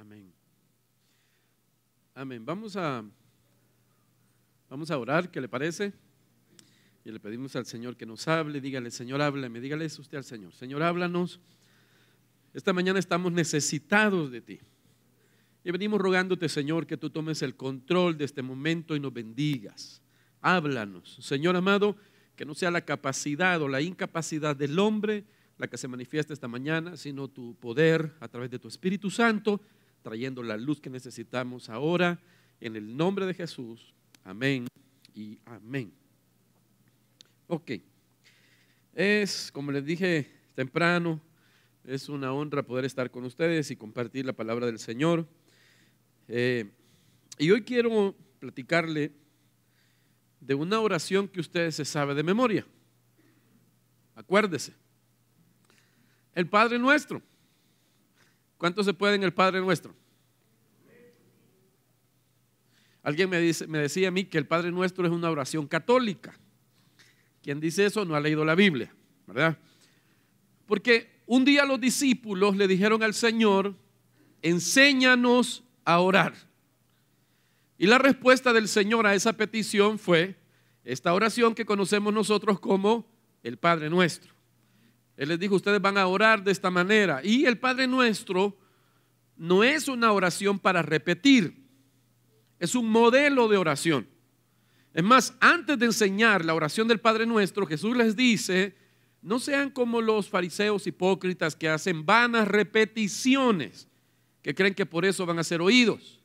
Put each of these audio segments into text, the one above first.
Amén. Amén. Vamos a orar, ¿qué le parece? Y le pedimos al Señor que nos hable. Dígale: Señor, háblame. Dígale eso usted al Señor: Señor, háblanos. Esta mañana estamos necesitados de ti. Y venimos rogándote, Señor, que tú tomes el control de este momento y nos bendigas. Háblanos, Señor amado, que no sea la capacidad o la incapacidad del hombre la que se manifiesta esta mañana, sino tu poder a través de tu Espíritu Santo, trayendo la luz que necesitamos ahora, en el nombre de Jesús. Amén y amén. Ok, como les dije temprano, es una honra poder estar con ustedes y compartir la palabra del Señor. Y hoy quiero platicarle de una oración que usted se sabe de memoria. Acuérdese: el Padre Nuestro. ¿Cuántos se pueden el Padre Nuestro? Alguien me decía a mí que el Padre Nuestro es una oración católica. Quien dice eso no ha leído la Biblia, ¿verdad? Porque un día los discípulos le dijeron al Señor: enséñanos a orar. Y la respuesta del Señor a esa petición fue esta oración que conocemos nosotros como el Padre Nuestro. Él les dijo: ustedes van a orar de esta manera. Y el Padre Nuestro no es una oración para repetir, es un modelo de oración. Es más, antes de enseñar la oración del Padre Nuestro, Jesús les dice: no sean como los fariseos hipócritas que hacen vanas repeticiones, que creen que por eso van a ser oídos.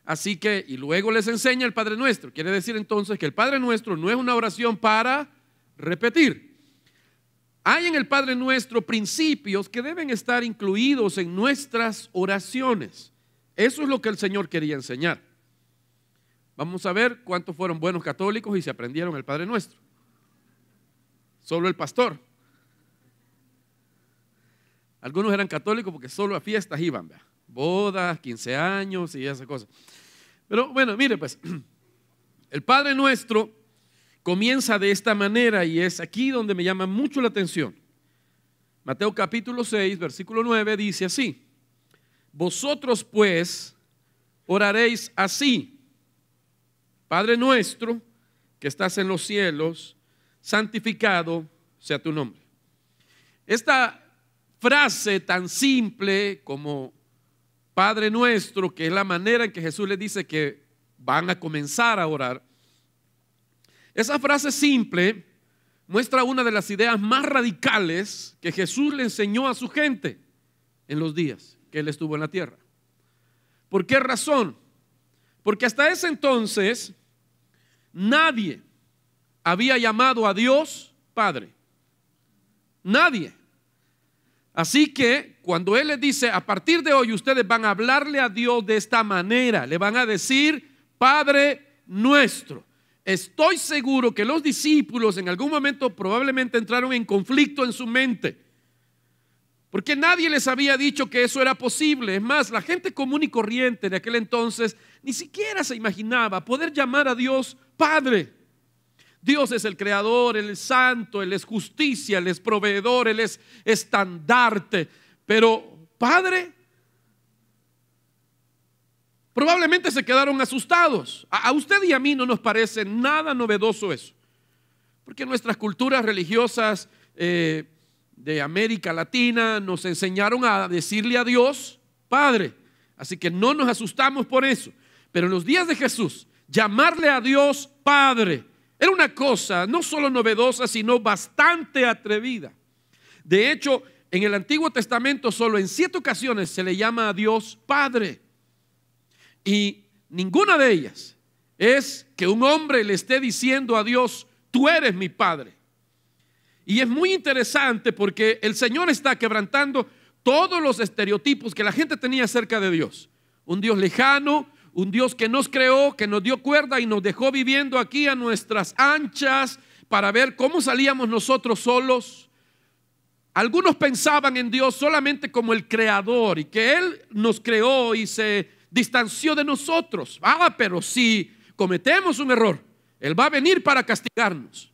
Así que, y luego les enseña el Padre Nuestro. Quiere decir entonces que el Padre Nuestro no es una oración para repetir. Hay en el Padre Nuestro principios que deben estar incluidos en nuestras oraciones. Eso es lo que el Señor quería enseñar. Vamos a ver cuántos fueron buenos católicos y se aprendieron el Padre Nuestro. Solo el pastor. Algunos eran católicos porque solo a fiestas iban, ¿verdad? Bodas, 15 años y esas cosas. Pero bueno, mire pues, el Padre Nuestro comienza de esta manera y es aquí donde me llama mucho la atención. Mateo capítulo 6, versículo 9 dice así: vosotros pues oraréis así: Padre nuestro que estás en los cielos, santificado sea tu nombre. Esta frase tan simple como Padre Nuestro, que es la manera en que Jesús les dice que van a comenzar a orar, esa frase simple muestra una de las ideas más radicales que Jesús le enseñó a su gente en los días que Él estuvo en la tierra. ¿Por qué razón? Porque hasta ese entonces nadie había llamado a Dios Padre. Nadie. Así que cuando Él les dice: a partir de hoy ustedes van a hablarle a Dios de esta manera, le van a decir Padre Nuestro. Estoy seguro que los discípulos en algún momento probablemente entraron en conflicto en su mente, porque nadie les había dicho que eso era posible. Es más, la gente común y corriente de aquel entonces ni siquiera se imaginaba poder llamar a Dios Padre. Dios es el creador, Él es santo, Él es justicia, Él es proveedor, Él es estandarte. Pero Padre, probablemente se quedaron asustados. A usted y a mí no nos parece nada novedoso eso, porque nuestras culturas religiosas de América Latina nos enseñaron a decirle a Dios Padre. Así que no nos asustamos por eso. Pero en los días de Jesús, llamarle a Dios Padre era una cosa no solo novedosa, sino bastante atrevida. De hecho, en el Antiguo Testamento solo en 7 ocasiones se le llama a Dios Padre. Y ninguna de ellas es que un hombre le esté diciendo a Dios: tú eres mi Padre. Y es muy interesante porque el Señor está quebrantando todos los estereotipos que la gente tenía acerca de Dios. Un Dios lejano, un Dios que nos creó, que nos dio cuerda y nos dejó viviendo aquí a nuestras anchas para ver cómo salíamos nosotros solos. Algunos pensaban en Dios solamente como el creador y que Él nos creó y se distanció de nosotros. Pero si cometemos un error, Él va a venir para castigarnos.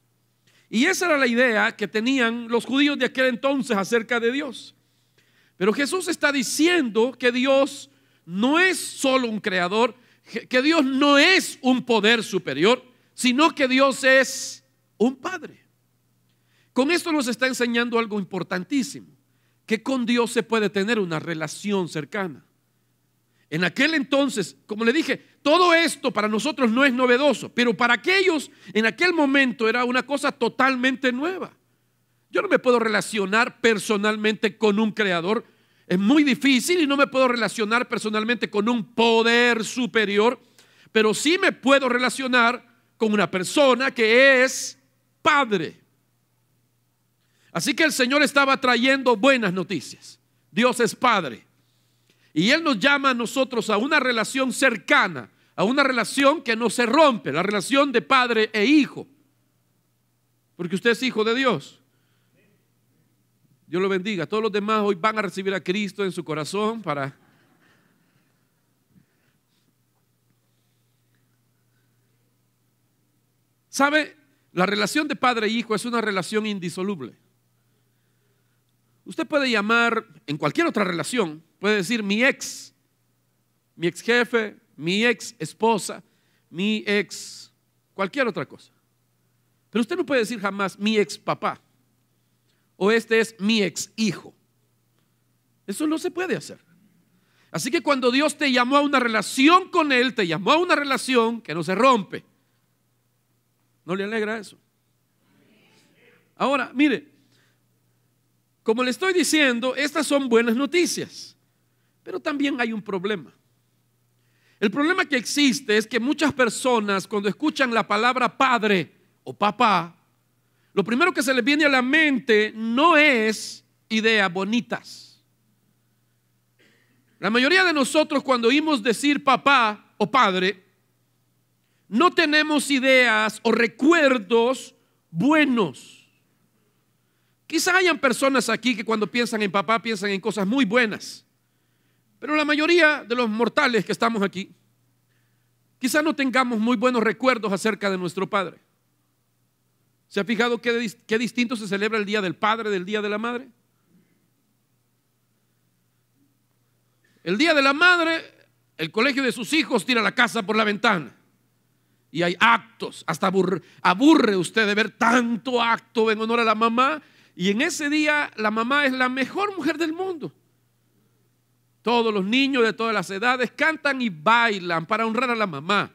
Y esa era la idea que tenían los judíos de aquel entonces acerca de Dios. Pero Jesús está diciendo que Dios no es solo un creador, que Dios no es un poder superior, sino que Dios es un Padre. Con esto nos está enseñando algo importantísimo, que con Dios se puede tener una relación cercana. En aquel entonces, como le dije, todo esto para nosotros no es novedoso, pero para aquellos en aquel momento era una cosa totalmente nueva. Yo no me puedo relacionar personalmente con un creador, es muy difícil, y no me puedo relacionar personalmente con un poder superior, pero sí me puedo relacionar con una persona que es Padre. Así que el Señor estaba trayendo buenas noticias. Dios es Padre. Y Él nos llama a nosotros a una relación cercana, a una relación que no se rompe, la relación de padre e hijo. Porque usted es hijo de Dios. Dios lo bendiga. Todos los demás hoy van a recibir a Cristo en su corazón para... ¿Sabe? La relación de padre e hijo es una relación indisoluble. Usted puede llamar en cualquier otra relación, puede decir mi ex jefe, mi ex esposa, mi ex, cualquier otra cosa. Pero usted no puede decir jamás mi ex papá o este es mi ex hijo. Eso no se puede hacer. Así que cuando Dios te llamó a una relación con Él, te llamó a una relación que no se rompe. ¿No le alegra eso? Ahora, mire, como le estoy diciendo, estas son buenas noticias, pero también hay un problema. El problema que existe es que muchas personas cuando escuchan la palabra padre o papá, lo primero que se les viene a la mente no es ideas bonitas. La mayoría de nosotros cuando oímos decir papá o padre, no tenemos ideas o recuerdos buenos. Quizá hayan personas aquí que cuando piensan en papá piensan en cosas muy buenas, pero la mayoría de los mortales que estamos aquí, quizá no tengamos muy buenos recuerdos acerca de nuestro padre. ¿Se ha fijado qué distinto se celebra el Día del Padre del Día de la Madre? El Día de la Madre, el colegio de sus hijos tira la casa por la ventana. Y hay actos, hasta aburre usted de ver tanto acto en honor a la mamá. Y en ese día la mamá es la mejor mujer del mundo. Todos los niños de todas las edades cantan y bailan para honrar a la mamá.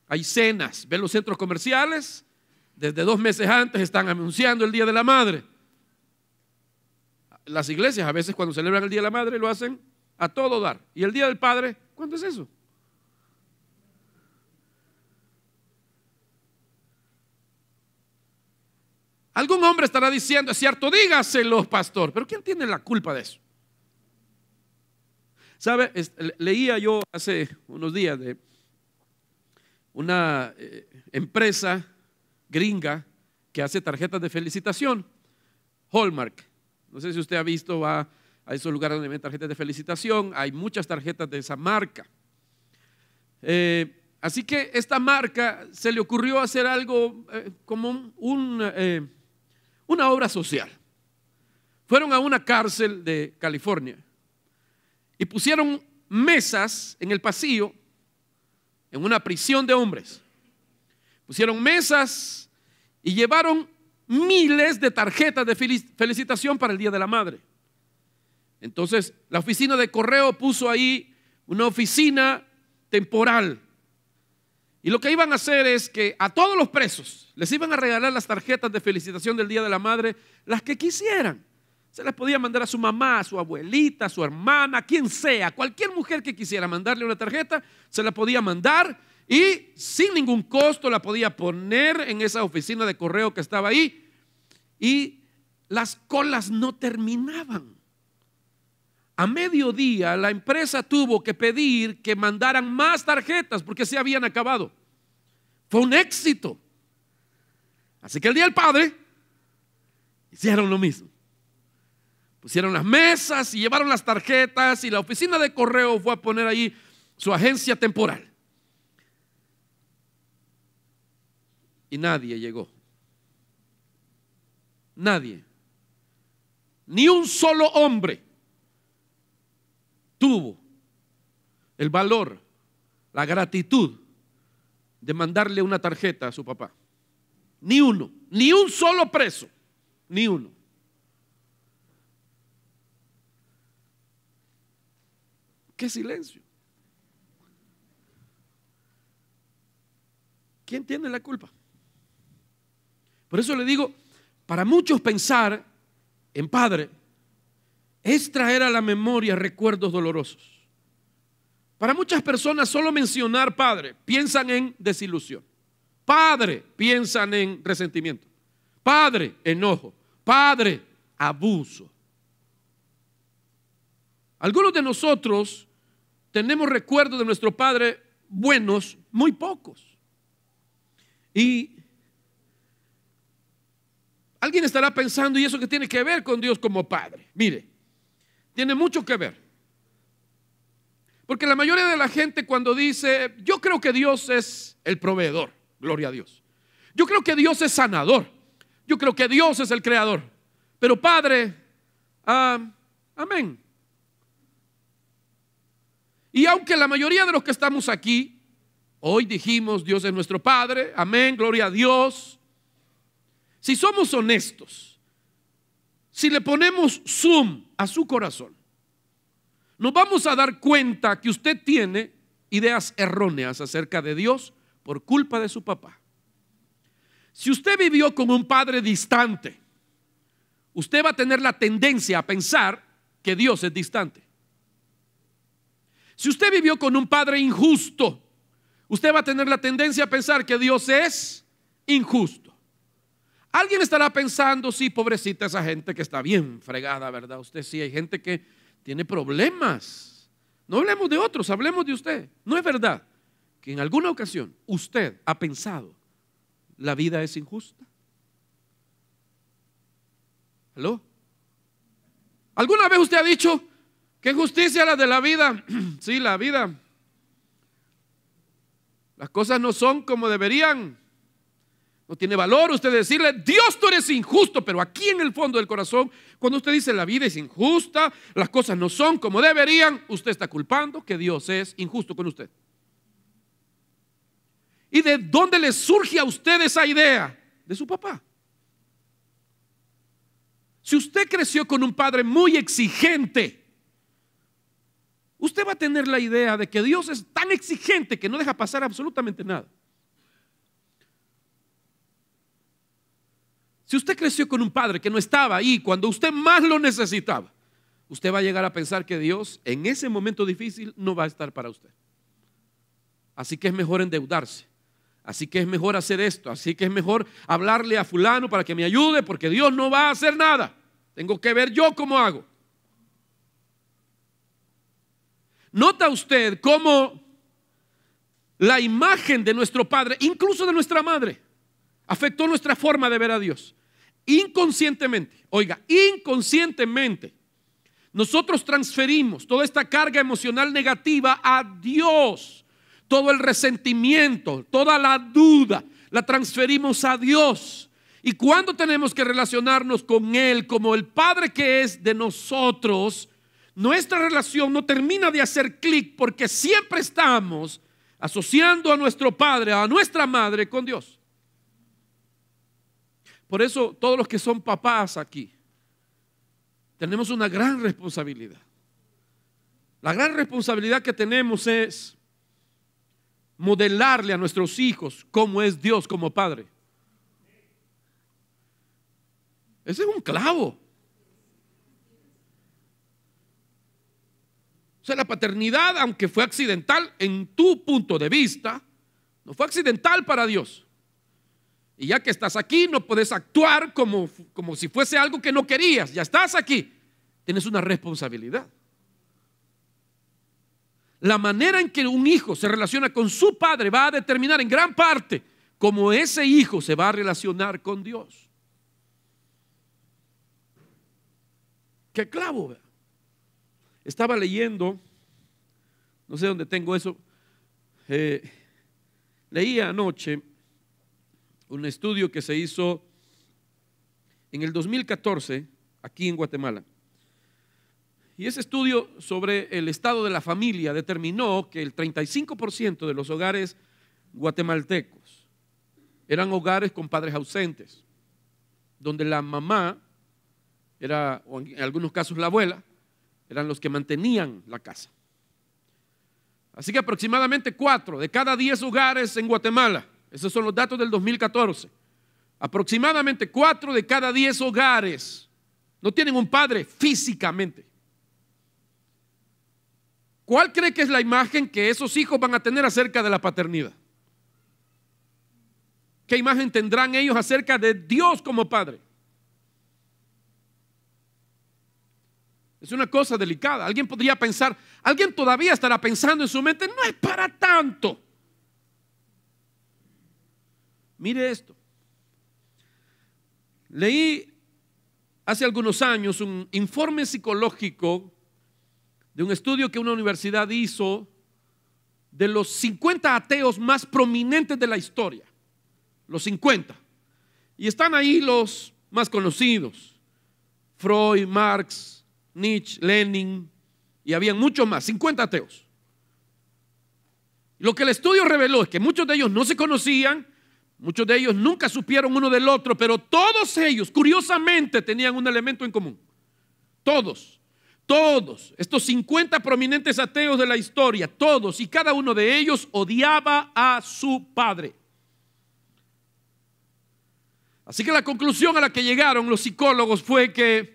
Hay cenas, ven los centros comerciales, desde 2 meses antes están anunciando el Día de la Madre. Las iglesias a veces cuando celebran el Día de la Madre lo hacen a todo dar. ¿Y el Día del Padre? ¿Cuándo es eso? Algún hombre estará diciendo, es cierto, dígaselo, pastor, pero ¿quién tiene la culpa de eso? ¿Sabe? Leía yo hace unos días de una empresa gringa que hace tarjetas de felicitación, Hallmark. No sé si usted ha visto, va a esos lugares donde ven tarjetas de felicitación, hay muchas tarjetas de esa marca. Así que esta marca se le ocurrió hacer algo como una obra social. Fueron a una cárcel de California y pusieron mesas en el pasillo, en una prisión de hombres. Pusieron mesas y llevaron miles de tarjetas de felicitación para el Día de la Madre. Entonces, la oficina de correo puso ahí una oficina temporal. Y lo que iban a hacer es que a todos los presos les iban a regalar las tarjetas de felicitación del Día de la Madre, las que quisieran. Se las podía mandar a su mamá, a su abuelita, a su hermana, a quien sea, cualquier mujer que quisiera mandarle una tarjeta, se la podía mandar y sin ningún costo la podía poner en esa oficina de correo que estaba ahí. Y las colas no terminaban. A mediodía la empresa tuvo que pedir que mandaran más tarjetas porque se habían acabado. Fue un éxito. Así que el Día del Padre hicieron lo mismo. Pusieron las mesas y llevaron las tarjetas y la oficina de correo fue a poner ahí su agencia temporal. Y nadie llegó. Nadie. Ni un solo hombre tuvo el valor, la gratitud de mandarle una tarjeta a su papá. Ni uno, ni un solo preso, ni uno. ¡Qué silencio! ¿Quién tiene la culpa? Por eso le digo, para muchos pensar en padre es traer a la memoria recuerdos dolorosos. Para muchas personas solo mencionar padre piensan en desilusión. Padre piensan en resentimiento. Padre, enojo. Padre, abuso. Algunos de nosotros tenemos recuerdos de nuestro padre buenos, muy pocos. Y alguien estará pensando, ¿y eso qué tiene que ver con Dios como padre? Mire, tiene mucho que ver. Porque la mayoría de la gente cuando dice, yo creo que Dios es el proveedor, gloria a Dios. Yo creo que Dios es sanador. Yo creo que Dios es el creador. Pero padre, amén. Y aunque la mayoría de los que estamos aquí, hoy dijimos Dios es nuestro Padre, amén, gloria a Dios. Si somos honestos, si le ponemos zoom a su corazón, nos vamos a dar cuenta que usted tiene ideas erróneas acerca de Dios por culpa de su papá. Si usted vivió con un padre distante, usted va a tener la tendencia a pensar que Dios es distante. Si usted vivió con un padre injusto, usted va a tener la tendencia a pensar que Dios es injusto. Alguien estará pensando, sí, pobrecita esa gente que está bien fregada, ¿verdad? Usted sí, hay gente que tiene problemas. No hablemos de otros, hablemos de usted. ¿No es verdad que en alguna ocasión usted ha pensado la vida es injusta? ¿Aló? ¿Alguna vez usted ha dicho qué injusticia la de la vida? Sí, la vida. Las cosas no son como deberían. No tiene valor usted decirle, Dios, tú eres injusto, pero aquí en el fondo del corazón, cuando usted dice la vida es injusta, las cosas no son como deberían, usted está culpando que Dios es injusto con usted. ¿Y de dónde le surge a usted esa idea? De su papá. Si usted creció con un padre muy exigente, usted va a tener la idea de que Dios es tan exigente que no deja pasar absolutamente nada. Si usted creció con un padre que no estaba ahí cuando usted más lo necesitaba, usted va a llegar a pensar que Dios en ese momento difícil no va a estar para usted. Así que es mejor endeudarse. Así que es mejor hacer esto. Así que es mejor hablarle a fulano para que me ayude, porque Dios no va a hacer nada. Tengo que ver yo cómo hago. ¿Nota usted cómo la imagen de nuestro padre, incluso de nuestra madre, afectó nuestra forma de ver a Dios? Inconscientemente, oiga, inconscientemente, nosotros transferimos toda esta carga emocional negativa a Dios. Todo el resentimiento, toda la duda, la transferimos a Dios. Y cuando tenemos que relacionarnos con Él como el Padre que es de nosotros, nuestra relación no termina de hacer clic porque siempre estamos asociando a nuestro Padre, a nuestra Madre con Dios. Por eso todos los que son papás aquí tenemos una gran responsabilidad. La gran responsabilidad que tenemos es modelarle a nuestros hijos cómo es Dios como Padre. Ese es un clavo. O sea, la paternidad, aunque fue accidental en tu punto de vista, no fue accidental para Dios. Y ya que estás aquí, no puedes actuar como si fuese algo que no querías. Ya estás aquí, tienes una responsabilidad. La manera en que un hijo se relaciona con su padre va a determinar en gran parte cómo ese hijo se va a relacionar con Dios. ¡Qué clavo! ¿Verdad? Estaba leyendo, no sé dónde tengo eso, leía anoche un estudio que se hizo en el 2014 aquí en Guatemala. Y ese estudio sobre el estado de la familia determinó que el 35% de los hogares guatemaltecos eran hogares con padres ausentes, donde la mamá era, o en algunos casos la abuela, eran los que mantenían la casa. Así que aproximadamente 4 de cada 10 hogares en Guatemala, esos son los datos del 2014, aproximadamente 4 de cada 10 hogares no tienen un padre físicamente. ¿Cuál cree que es la imagen que esos hijos van a tener acerca de la paternidad? ¿Qué imagen tendrán ellos acerca de Dios como Padre? Es una cosa delicada. Alguien podría pensar, alguien todavía estará pensando en su mente, no es para tanto. Mire esto. Leí hace algunos años un informe psicológico de un estudio que una universidad hizo de los 50 ateos más prominentes de la historia. Los 50. Y están ahí los más conocidos: Freud, Marx, Nietzsche, Lenin, y habían muchos más, 50 ateos. Lo que el estudio reveló es que muchos de ellos no se conocían, muchos de ellos nunca supieron uno del otro, pero todos ellos, curiosamente, tenían un elemento en común. Todos, estos 50 prominentes ateos de la historia, todos y cada uno de ellos odiaba a su padre. Así que la conclusión a la que llegaron los psicólogos fue que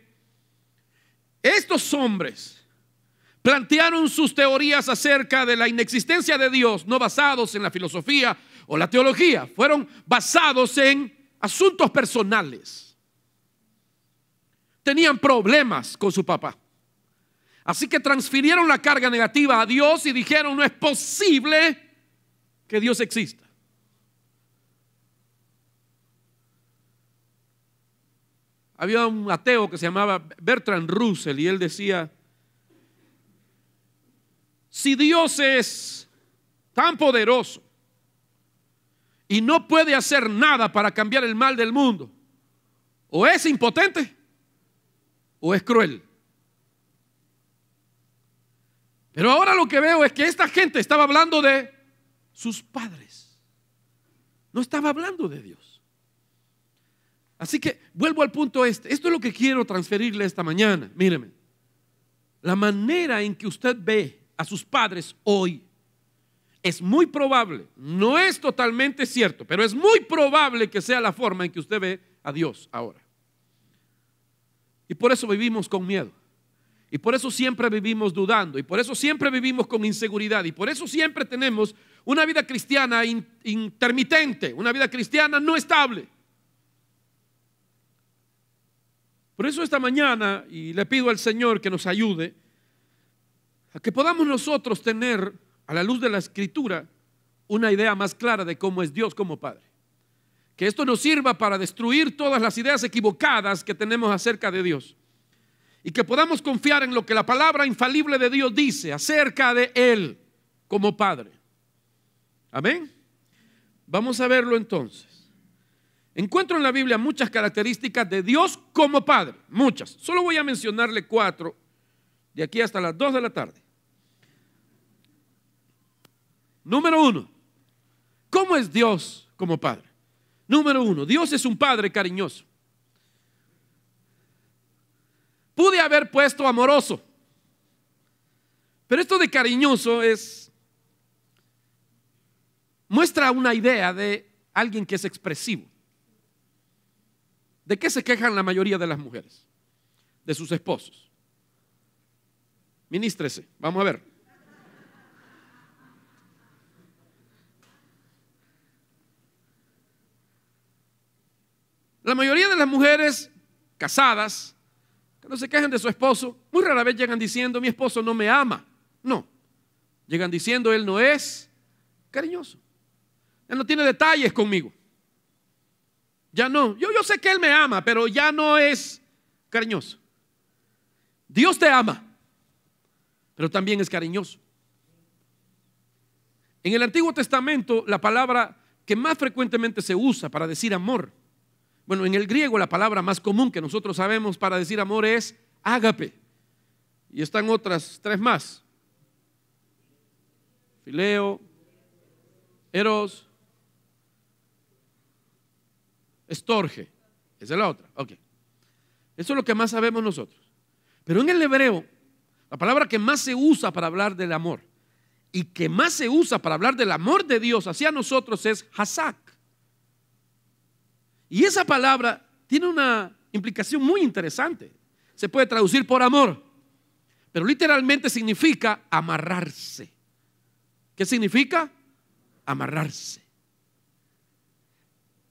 estos hombres plantearon sus teorías acerca de la inexistencia de Dios, no basados en la filosofía o la teología, fueron basados en asuntos personales. Tenían problemas con su papá. Así que transfirieron la carga negativa a Dios y dijeron: no es posible que Dios exista. Había un ateo que se llamaba Bertrand Russell y él decía: si Dios es tan poderoso y no puede hacer nada para cambiar el mal del mundo, o es impotente o es cruel. Pero ahora lo que veo es que esta gente estaba hablando de sus padres, no estaba hablando de Dios. Así que vuelvo al punto este. Esto es lo que quiero transferirle esta mañana. Míreme, la manera en que usted ve a sus padres hoy es muy probable, no es totalmente cierto, pero es muy probable que sea la forma en que usted ve a Dios ahora. Y por eso vivimos con miedo. Y por eso siempre vivimos dudando. Y por eso siempre vivimos con inseguridad. Y por eso siempre tenemos una vida cristiana intermitente, una vida cristiana no estable. Por eso esta mañana, y le pido al Señor que nos ayude a que podamos nosotros tener, a la luz de la Escritura, una idea más clara de cómo es Dios como Padre. Que esto nos sirva para destruir todas las ideas equivocadas que tenemos acerca de Dios. Y que podamos confiar en lo que la palabra infalible de Dios dice acerca de Él como Padre. Amén. Vamos a verlo entonces. Encuentro en la Biblia muchas características de Dios como Padre, muchas. Solo voy a mencionarle 4 de aquí hasta las 2 de la tarde. Número 1, ¿cómo es Dios como Padre? Número 1, Dios es un Padre cariñoso. Pude haber puesto amoroso, pero esto de cariñoso muestra una idea de alguien que es expresivo. ¿De qué se quejan la mayoría de las mujeres? De sus esposos. Ministrese, vamos a ver. La mayoría de las mujeres casadas que no se quejan de su esposo, muy rara vez llegan diciendo: mi esposo no me ama. No, llegan diciendo: él no es cariñoso, él no tiene detalles conmigo. Ya no, yo sé que Él me ama, pero ya no es cariñoso. Dios te ama, pero también es cariñoso. En el Antiguo Testamento, la palabra que más frecuentemente se usa para decir amor, bueno, en el griego la palabra más común que nosotros sabemos para decir amor es ágape. Y están otras 3 más. Fileo, Eros, Estorge. Esa es la otra. Ok. Eso es lo que más sabemos nosotros. Pero en el hebreo, la palabra que más se usa para hablar del amor y que más se usa para hablar del amor de Dios hacia nosotros es Hasak. Y esa palabra tiene una implicación muy interesante. Se puede traducir por amor, pero literalmente significa amarrarse. ¿Qué significa? Amarrarse.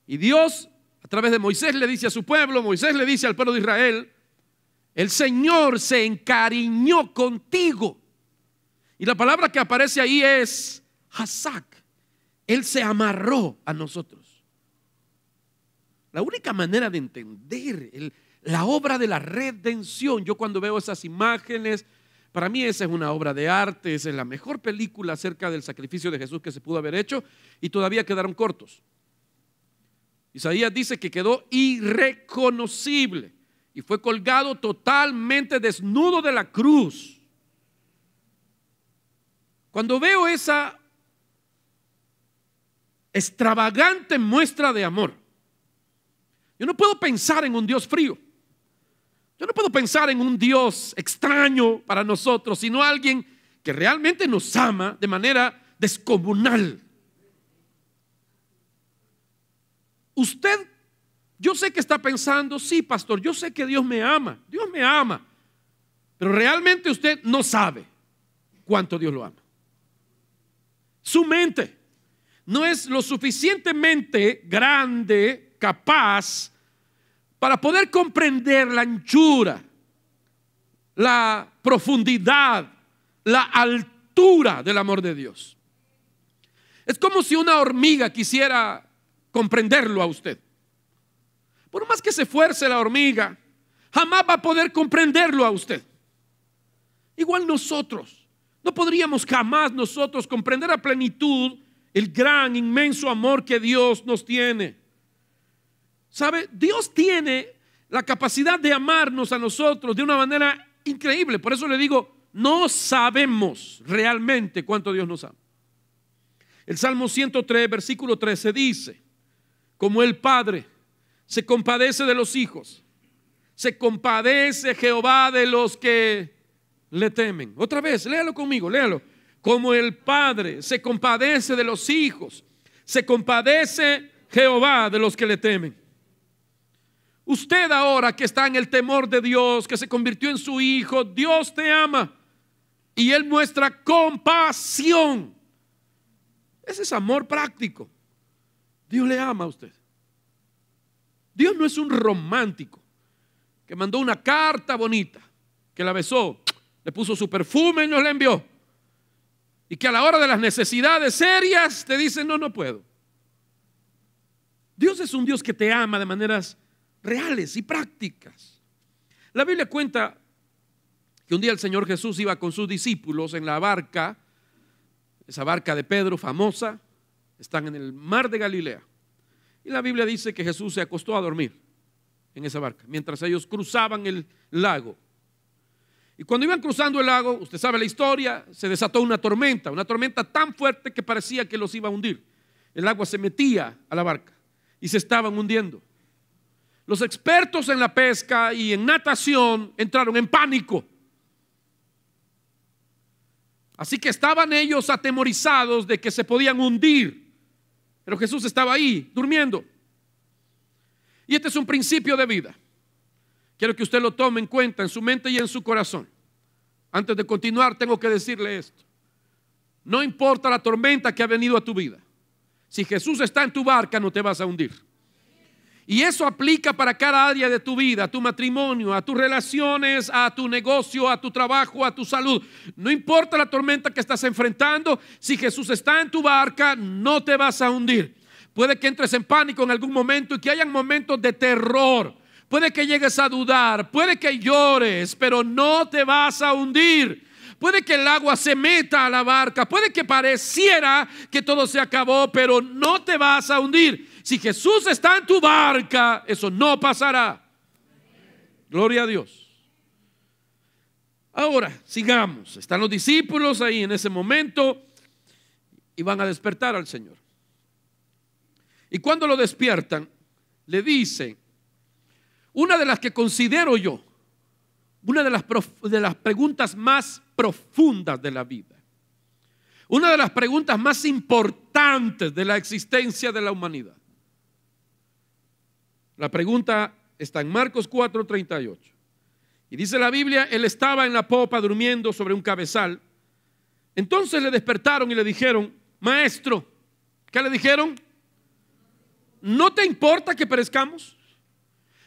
Y Dios, a través de Moisés, le dice a su pueblo, Moisés le dice al pueblo de Israel: el Señor se encariñó contigo. Y la palabra que aparece ahí es Hasak. Él se amarró a nosotros. La única manera de entender la obra de la redención, yo cuando veo esas imágenes, para mí esa es una obra de arte, esa es la mejor película acerca del sacrificio de Jesús que se pudo haber hecho, y todavía quedaron cortos. Isaías dice que quedó irreconocible y fue colgado totalmente desnudo de la cruz. Cuando veo esa extravagante muestra de amor, yo no puedo pensar en un Dios frío. Yo no puedo pensar en un Dios extraño para nosotros, sino alguien que realmente nos ama de manera descomunal. Usted, yo sé que está pensando: sí, pastor, yo sé que Dios me ama, pero realmente usted no sabe cuánto Dios lo ama. Su mente no es lo suficientemente grande, capaz, para poder comprender la anchura, la profundidad, la altura del amor de Dios. Es como si una hormiga quisiera comprenderlo a usted. Por más que se esfuerce la hormiga, jamás va a poder comprenderlo a usted. Igual nosotros, no podríamos jamás nosotros comprender a plenitud el gran, inmenso amor que Dios nos tiene. ¿Sabe? Dios tiene la capacidad de amarnos a nosotros de una manera increíble. Por eso le digo, no sabemos realmente cuánto Dios nos ama. El Salmo 103, versículo 13 dice: como el Padre se compadece de los hijos, se compadece Jehová de los que le temen. Otra vez, léalo conmigo, léalo. Como el Padre se compadece de los hijos, se compadece Jehová de los que le temen. Usted ahora que está en el temor de Dios, que se convirtió en su hijo, Dios te ama y Él muestra compasión. Ese es amor práctico. Dios le ama a usted. Dios no es un romántico que mandó una carta bonita, que la besó, le puso su perfume y nos la envió, y que a la hora de las necesidades serias te dice: no puedo. Dios es un Dios que te ama de maneras reales y prácticas. La Biblia cuenta que un día el Señor Jesús iba con sus discípulos en la barca, esa barca de Pedro famosa. Están en el mar de Galilea, y la Biblia dice que Jesús se acostó a dormir en esa barca mientras ellos cruzaban el lago. Y cuando iban cruzando el lago, usted sabe la historia, se desató una tormenta tan fuerte que parecía que los iba a hundir. El agua se metía a la barca y se estaban hundiendo. Los expertos en la pesca y en natación entraron en pánico. Así que estaban ellos atemorizados de que se podían hundir. Pero Jesús estaba ahí, durmiendo. Y este es un principio de vida. Quiero que usted lo tome en cuenta en su mente y en su corazón. Antes de continuar, tengo que decirle esto. No importa la tormenta que ha venido a tu vida. Si Jesús está en tu barca, no te vas a hundir. Y eso aplica para cada área de tu vida, a tu matrimonio, a tus relaciones, a tu negocio, a tu trabajo, a tu salud. No importa la tormenta que estás enfrentando, si Jesús está en tu barca, no te vas a hundir. Puede que entres en pánico en algún momento y que hayan momentos de terror. Puede que llegues a dudar, puede que llores, pero no te vas a hundir. Puede que el agua se meta a la barca, puede que pareciera que todo se acabó, pero no te vas a hundir. Si Jesús está en tu barca, eso no pasará. Gloria a Dios. Ahora, sigamos. Están los discípulos ahí en ese momento y van a despertar al Señor. Y cuando lo despiertan, le dicen, una de las que considero yo, una de las preguntas más profundas de la vida, una de las preguntas más importantes de la existencia de la humanidad. La pregunta está en Marcos 4:38. Y dice la Biblia, él estaba en la popa durmiendo sobre un cabezal. Entonces le despertaron y le dijeron, maestro, ¿qué le dijeron? ¿No te importa que perezcamos?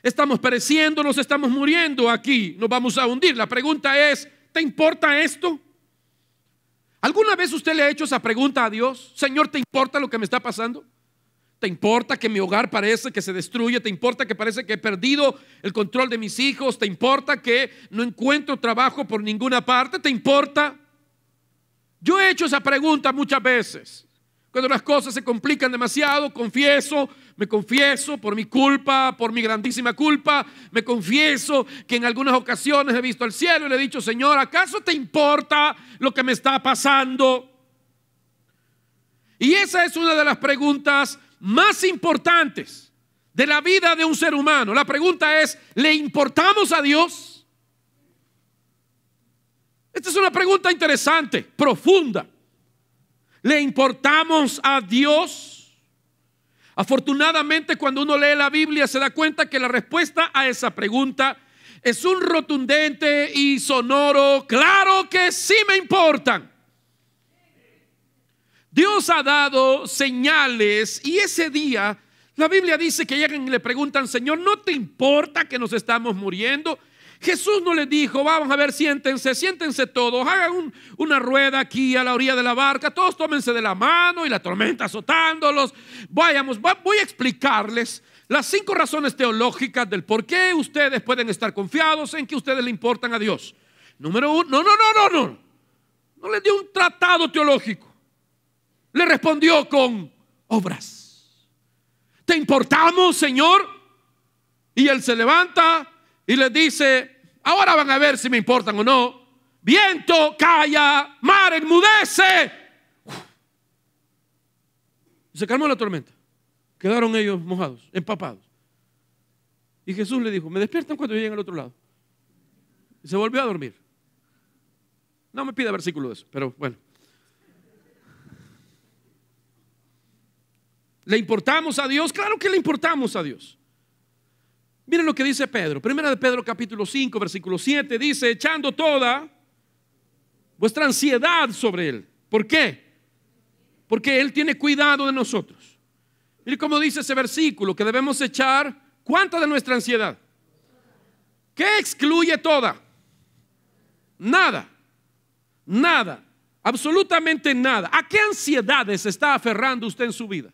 Estamos pereciendo, nos estamos muriendo aquí, nos vamos a hundir. La pregunta es, ¿te importa esto? ¿Alguna vez usted le ha hecho esa pregunta a Dios? Señor, ¿te importa lo que me está pasando? ¿Te importa que mi hogar parece que se destruye? ¿Te importa que parece que he perdido el control de mis hijos? ¿Te importa que no encuentro trabajo por ninguna parte? ¿Te importa? Yo he hecho esa pregunta muchas veces. Cuando las cosas se complican demasiado, me confieso por mi culpa, por mi grandísima culpa. Me confieso que en algunas ocasiones he visto al cielo y le he dicho, Señor, ¿acaso te importa lo que me está pasando? Y esa es una de las preguntas más importantes de la vida de un ser humano. La pregunta es, ¿le importamos a Dios? Esta es una pregunta interesante, profunda. ¿Le importamos a Dios? Afortunadamente, cuando uno lee la Biblia se da cuenta que la respuesta a esa pregunta es un rotundente y sonoro, claro que sí me importan. Dios ha dado señales y ese día la Biblia dice que llegan y le preguntan, Señor, ¿no te importa que nos estamos muriendo? Jesús no les dijo, vamos a ver, siéntense todos, hagan una rueda aquí a la orilla de la barca, todos tómense de la mano y la tormenta azotándolos. Voy a explicarles las 5 razones teológicas del por qué ustedes pueden estar confiados en que ustedes le importan a Dios. Número 1, no les dio un tratado teológico. Le respondió con obras. ¿Te importamos, Señor? Y él se levanta y les dice, ahora van a ver si me importan o no. Viento, calla, mar, enmudece. Y se calmó la tormenta. Quedaron ellos mojados, empapados. Y Jesús le dijo, me despiertan cuando lleguen al otro lado. Y se volvió a dormir. No me pida versículo de eso, pero bueno. ¿Le importamos a Dios? Claro que le importamos a Dios. Miren lo que dice Pedro. Primera de Pedro capítulo 5 versículo 7 dice, echando toda vuestra ansiedad sobre Él. ¿Por qué? Porque Él tiene cuidado de nosotros. Miren cómo dice ese versículo, que debemos echar ¿cuánta de nuestra ansiedad? ¿Qué excluye toda? Nada, absolutamente nada. ¿A qué ansiedades se está aferrando usted en su vida?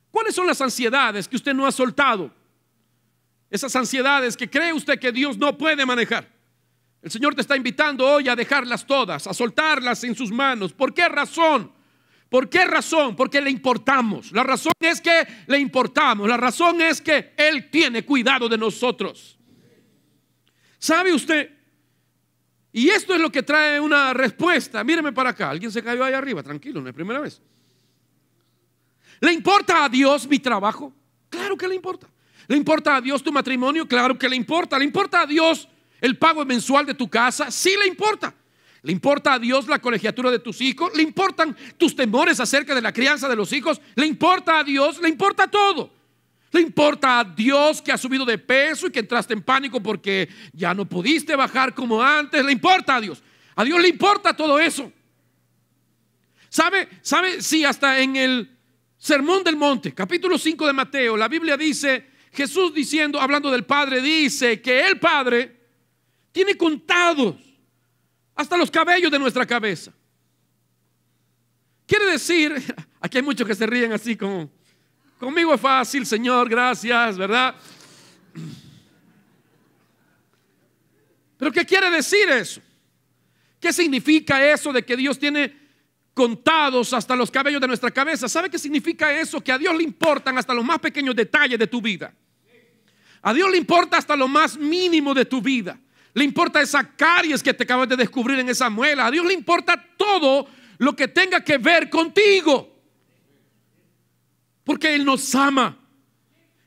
¿Cuáles son las ansiedades que usted no ha soltado? Esas ansiedades que cree usted que Dios no puede manejar. El Señor te está invitando hoy a dejarlas todas, a soltarlas en sus manos. ¿Por qué razón? ¿Por qué razón? Porque le importamos. La razón es que le importamos. La razón es que Él tiene cuidado de nosotros. ¿Sabe usted? Y esto es lo que trae una respuesta. Míreme para acá. Alguien se cayó ahí arriba. Tranquilo, no es primera vez. ¿Le importa a Dios mi trabajo? Claro que le importa. ¿Le importa a Dios tu matrimonio? Claro que le importa. ¿Le importa a Dios el pago mensual de tu casa? Sí le importa. ¿Le importa a Dios la colegiatura de tus hijos? ¿Le importan tus temores acerca de la crianza de los hijos? ¿Le importa a Dios? Le importa todo. ¿Le importa a Dios que has subido de peso y que entraste en pánico porque ya no pudiste bajar como antes? ¿Le importa a Dios? A Dios le importa todo eso. ¿Sabe? Sí, hasta en el Sermón del Monte, capítulo 5 de Mateo, la Biblia dice, Jesús diciendo, hablando del Padre, dice que el Padre tiene contados hasta los cabellos de nuestra cabeza. Quiere decir, aquí hay muchos que se ríen así como, conmigo es fácil, Señor, gracias, ¿verdad? Pero ¿qué quiere decir eso? ¿Qué significa eso de que Dios tiene contados hasta los cabellos de nuestra cabeza? ¿Sabe qué significa eso? Que a Dios le importan hasta los más pequeños detalles de tu vida. A Dios le importa hasta lo más mínimo de tu vida. le importa esa caries que te acabas de descubrir en esa muela. A Dios le importa todo lo que tenga que ver contigo, porque Él nos ama.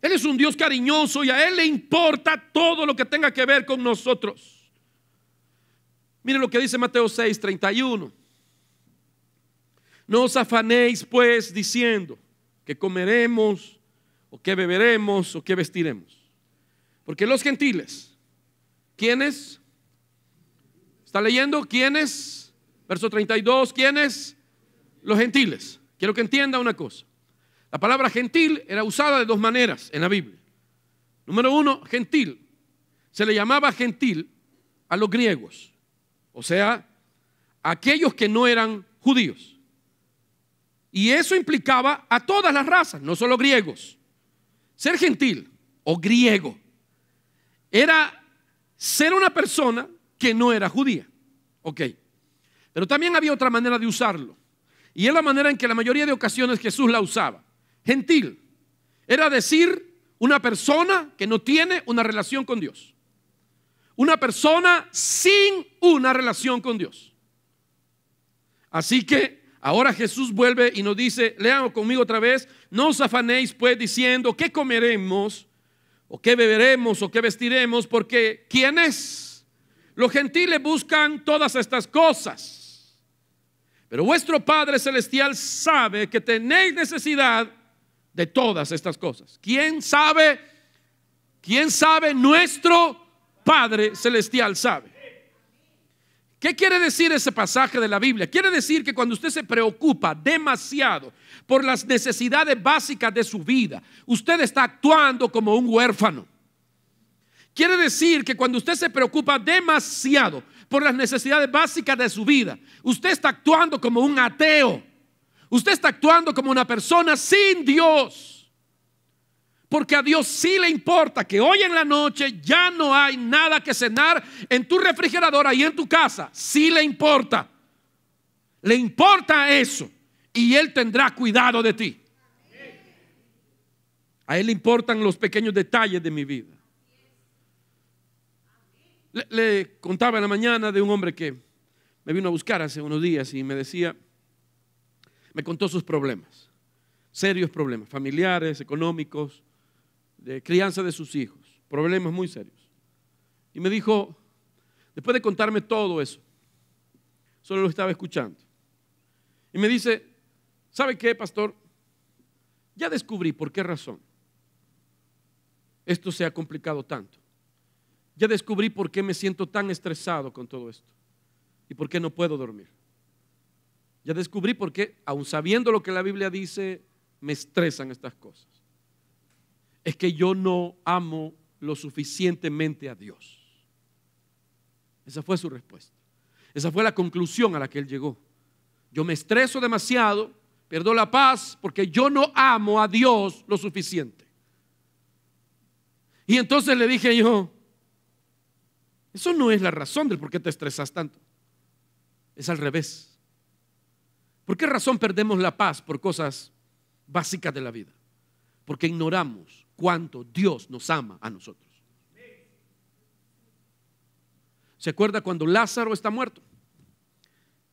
Él es un Dios cariñoso y a Él le importa todo lo que tenga que ver con nosotros. Miren lo que dice Mateo 6:31. No os afanéis pues diciendo que comeremos o que beberemos o que vestiremos, porque los gentiles, ¿quiénes? ¿Está leyendo? ¿Quiénes? Verso 32, ¿quiénes? Los gentiles. Quiero que entienda una cosa. La palabra gentil era usada de dos maneras en la Biblia. Número uno, gentil. Se le llamaba gentil a los griegos, o sea, a aquellos que no eran judíos. Y eso implicaba a todas las razas, no solo griegos. Ser gentil o griego era ser una persona que no era judía. Ok. Pero también había otra manera de usarlo. Y es la manera en que la mayoría de ocasiones Jesús la usaba. Gentil era decir una persona que no tiene una relación con Dios. Una persona sin una relación con Dios. Así que ahora Jesús vuelve y nos dice, lean conmigo otra vez, no os afanéis pues diciendo qué comeremos o qué beberemos o qué vestiremos, porque ¿quiénes? Los gentiles buscan todas estas cosas, pero vuestro Padre Celestial sabe que tenéis necesidad de todas estas cosas. ¿Quién sabe? ¿Quién sabe? Nuestro Padre Celestial sabe. ¿Qué quiere decir ese pasaje de la Biblia? Quiere decir que cuando usted se preocupa demasiado por las necesidades básicas de su vida, usted está actuando como un huérfano. Quiere decir que cuando usted se preocupa demasiado por las necesidades básicas de su vida, usted está actuando como un ateo. Usted está actuando como una persona sin Dios. Porque a Dios sí le importa que hoy en la noche ya no hay nada que cenar en tu refrigeradora y en tu casa. Sí le importa. Le importa eso. Y Él tendrá cuidado de ti. A Él le importan los pequeños detalles de mi vida. Le contaba en la mañana de un hombre que me vino a buscar hace unos días y me decía, me contó sus problemas. Serios problemas, familiares, económicos, de crianza de sus hijos, problemas muy serios. Y me dijo, después de contarme todo eso, solo lo estaba escuchando. Y me dice, ¿sabe qué, pastor? Ya descubrí por qué razón esto se ha complicado tanto. Ya descubrí por qué me siento tan estresado con todo esto y por qué no puedo dormir. Ya descubrí por qué, aun sabiendo lo que la Biblia dice, me estresan estas cosas. Es que yo no amo lo suficientemente a Dios. Esa fue su respuesta. Esa fue la conclusión a la que él llegó. Yo me estreso demasiado, pierdo la paz porque yo no amo a Dios lo suficiente. Y entonces le dije yo, eso no es la razón del por qué te estresas tanto. Es al revés. ¿Por qué razón perdemos la paz por cosas básicas de la vida? Porque ignoramos cuánto Dios nos ama a nosotros. ¿Se acuerda cuando Lázaro está muerto?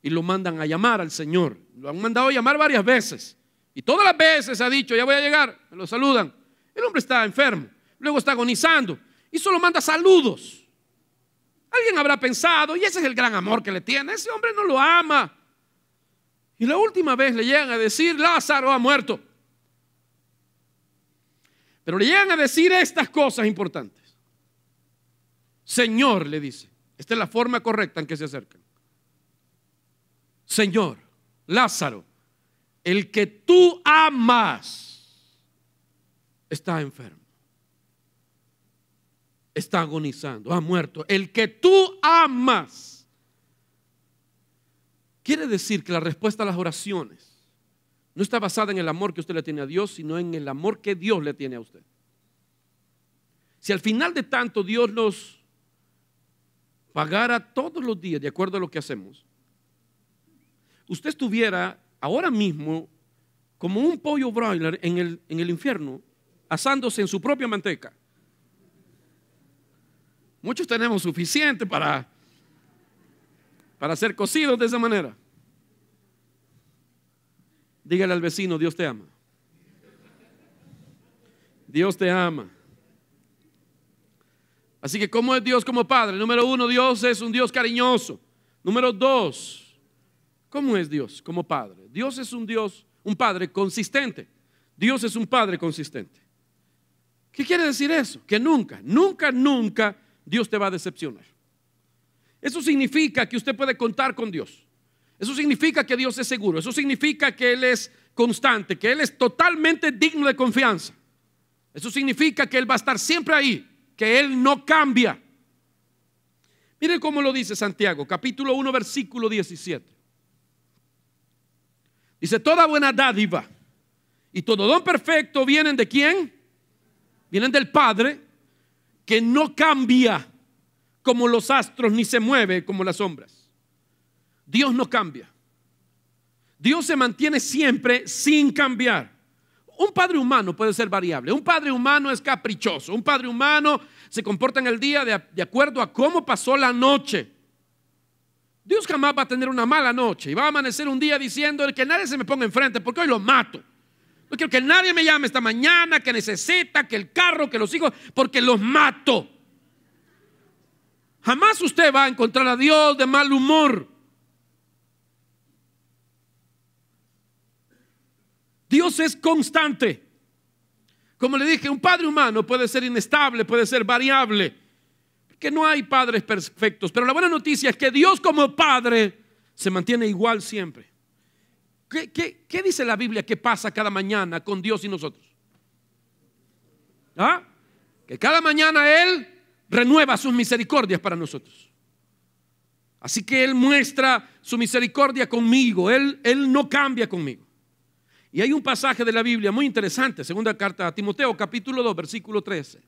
Y lo mandan a llamar al Señor. Lo han mandado a llamar varias veces. Y todas las veces ha dicho, ya voy a llegar. Me lo saludan. El hombre está enfermo. Luego está agonizando. Y solo manda saludos. Alguien habrá pensado, y ese es el gran amor que le tiene. Ese hombre no lo ama. Y la última vez le llegan a decir, Lázaro ha muerto. Pero le llegan a decir estas cosas importantes. Señor, le dice, esta es la forma correcta en que se acercan. Señor, Lázaro, el que tú amas está enfermo. Está agonizando, ha muerto. El que tú amas. Quiere decir que la respuesta a las oraciones no está basada en el amor que usted le tiene a Dios, sino en el amor que Dios le tiene a usted. Si al final de tanto Dios nos pagara todos los días de acuerdo a lo que hacemos, usted estuviera ahora mismo como un pollo broiler en el infierno, asándose en su propia manteca. Muchos tenemos suficiente para ser cocidos de esa manera. Dígale al vecino, Dios te ama. Dios te ama. Así que, ¿cómo es Dios como Padre? Número uno, Dios es un Dios cariñoso. Número dos, ¿cómo es Dios como Padre? Dios es un Padre consistente. Dios es un Padre consistente. ¿Qué quiere decir eso? Que nunca Dios te va a decepcionar. Eso significa que usted puede contar con Dios. Eso significa que Dios es seguro. Eso significa que Él es constante, que Él es totalmente digno de confianza. Eso significa que Él va a estar siempre ahí, que Él no cambia. Mire cómo lo dice Santiago, capítulo 1, versículo 17. Dice, toda buena dádiva y todo don perfecto vienen ¿de quién? Vienen del Padre, que no cambia como los astros ni se mueve como las sombras. Dios no cambia. Dios se mantiene siempre sin cambiar. Un padre humano puede ser variable. Un padre humano es caprichoso. Un padre humano se comporta en el día de acuerdo a cómo pasó la noche. Dios jamás va a tener una mala noche y va a amanecer un día diciendo que nadie se me ponga enfrente porque hoy lo mato. No quiero que nadie me llame esta mañana, que necesita, que el carro, que los hijos, porque los mato. Jamás usted va a encontrar a Dios de mal humor. Dios es constante. Como le dije, un padre humano puede ser inestable, puede ser variable, porque no hay padres perfectos. Pero la buena noticia es que Dios como Padre se mantiene igual siempre. ¿Qué dice la Biblia que pasa cada mañana con Dios y nosotros? ¿Ah? Que cada mañana Él renueva sus misericordias para nosotros. Así que Él muestra su misericordia conmigo. Él no cambia conmigo. Y hay un pasaje de la Biblia muy interesante, segunda carta a Timoteo, capítulo 2, versículo 13.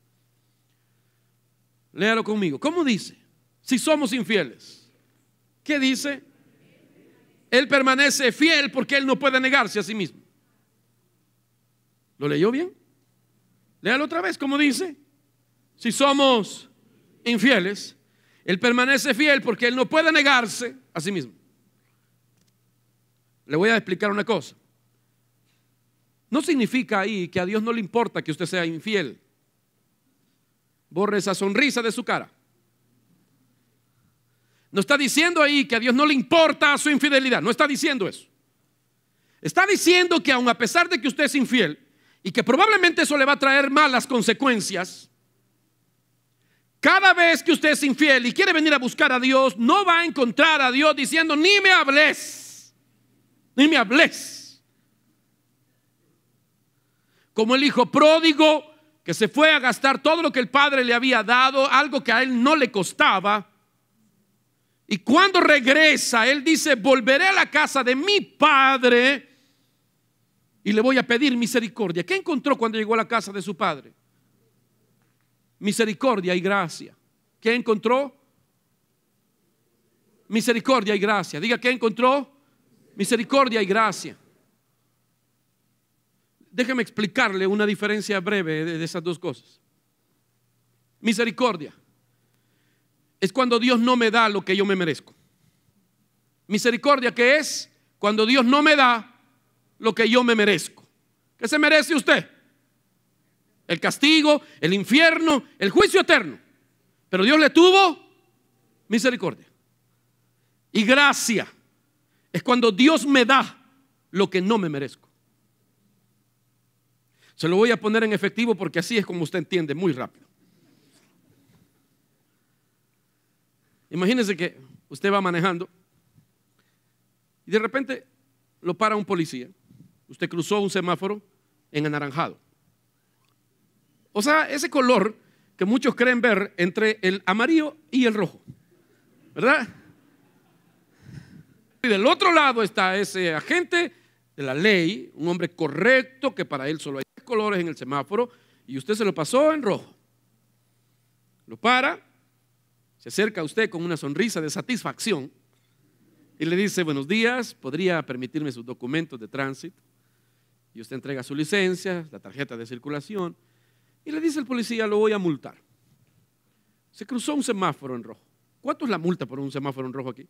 Léalo conmigo. ¿Cómo dice? Si somos infieles, ¿qué dice? Él permanece fiel porque Él no puede negarse a sí mismo. ¿Lo leyó bien? Léalo otra vez. ¿Cómo dice? Si somos infieles, Él permanece fiel porque Él no puede negarse a sí mismo. Le voy a explicar una cosa. No significa ahí que a Dios no le importa que usted sea infiel. Borre esa sonrisa de su cara. No está diciendo ahí que a Dios no le importa su infidelidad. No está diciendo eso. Está diciendo que aun a pesar de que usted es infiel y que probablemente eso le va a traer malas consecuencias, cada vez que usted es infiel y quiere venir a buscar a Dios, no va a encontrar a Dios diciendo ni me hables, ni me hables. Como el hijo pródigo que se fue a gastar todo lo que el padre le había dado, algo que a él no le costaba. Y cuando regresa, él dice, volveré a la casa de mi padre y le voy a pedir misericordia. ¿Qué encontró cuando llegó a la casa de su padre? Misericordia y gracia. ¿Qué encontró? Misericordia y gracia. Diga, ¿qué encontró? Misericordia y gracia. Déjeme explicarle una diferencia breve de esas dos cosas. Misericordia es cuando Dios no me da lo que yo me merezco. Misericordia, ¿qué es? Cuando Dios no me da lo que yo me merezco. ¿Qué se merece usted? El castigo, el infierno, el juicio eterno. Pero Dios le tuvo misericordia. Y gracia es cuando Dios me da lo que no me merezco. Se lo voy a poner en efectivo porque así es como usted entiende muy rápido. Imagínese que usted va manejando y de repente lo para un policía. Usted cruzó un semáforo en anaranjado. O sea, ese color que muchos creen ver entre el amarillo y el rojo, ¿verdad? Y del otro lado está ese agente de la ley, un hombre correcto, que para él solo hay tres colores en el semáforo, y usted se lo pasó en rojo. Lo para, se acerca a usted con una sonrisa de satisfacción y le dice, buenos días, ¿podría permitirme sus documentos de tránsito? Y usted entrega su licencia, la tarjeta de circulación, y le dice al policía, lo voy a multar. Se cruzó un semáforo en rojo. ¿Cuánto es la multa por un semáforo en rojo aquí?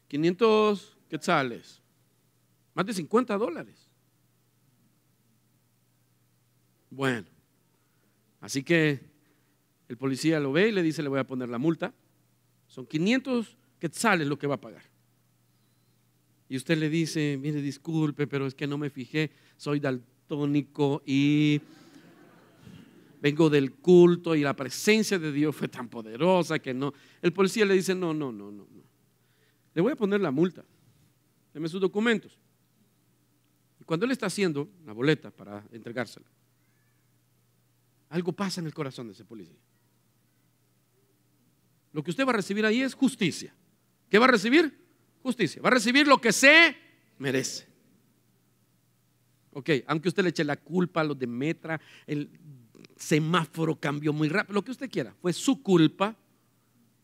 500 quetzales. Más de $50. Bueno, así que el policía lo ve y le dice: le voy a poner la multa. Son 500 quetzales lo que va a pagar. Y usted le dice: mire, disculpe, pero es que no me fijé, soy daltónico y vengo del culto y la presencia de Dios fue tan poderosa que no. El policía le dice: no. Le voy a poner la multa. Deme sus documentos. Y cuando él está haciendo la boleta para entregársela, algo pasa en el corazón de ese policía. Lo que usted va a recibir ahí es justicia. ¿Qué va a recibir? Justicia. Va a recibir lo que se merece. Ok, aunque usted le eche la culpa a los de Metra, el semáforo cambió muy rápido, lo que usted quiera, fue su culpa,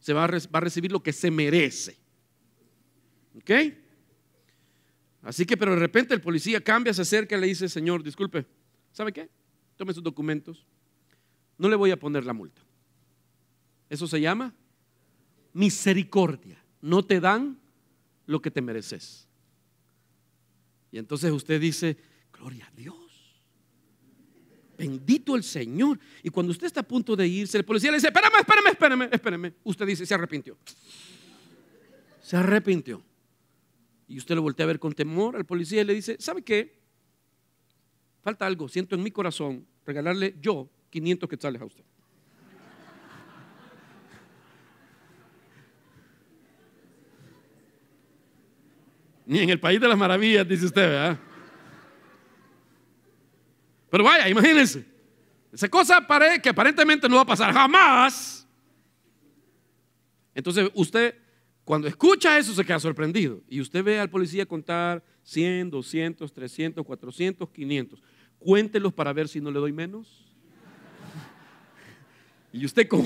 va a recibir lo que se merece. Ok. Así que, pero de repente el policía cambia, se acerca y le dice: señor, disculpe, ¿sabe qué? Tome sus documentos, no le voy a poner la multa. Eso se llama misericordia. No te dan lo que te mereces. Y entonces usted dice: gloria a Dios, bendito el Señor. Y cuando usted está a punto de irse, el policía le dice: espérame. Usted dice: se arrepintió. Y usted lo voltea a ver con temor al policía y le dice: ¿sabe qué? Falta algo, siento en mi corazón regalarle yo 500 quetzales a usted. Ni en el país de las maravillas, dice usted, ¿verdad? Pero vaya, imagínense, esa cosa que aparentemente no va a pasar jamás. Entonces usted, cuando escucha eso, se queda sorprendido. Y usted ve al policía contar 100, 200, 300, 400, 500. Cuéntelos para ver si no le doy menos. Y usted con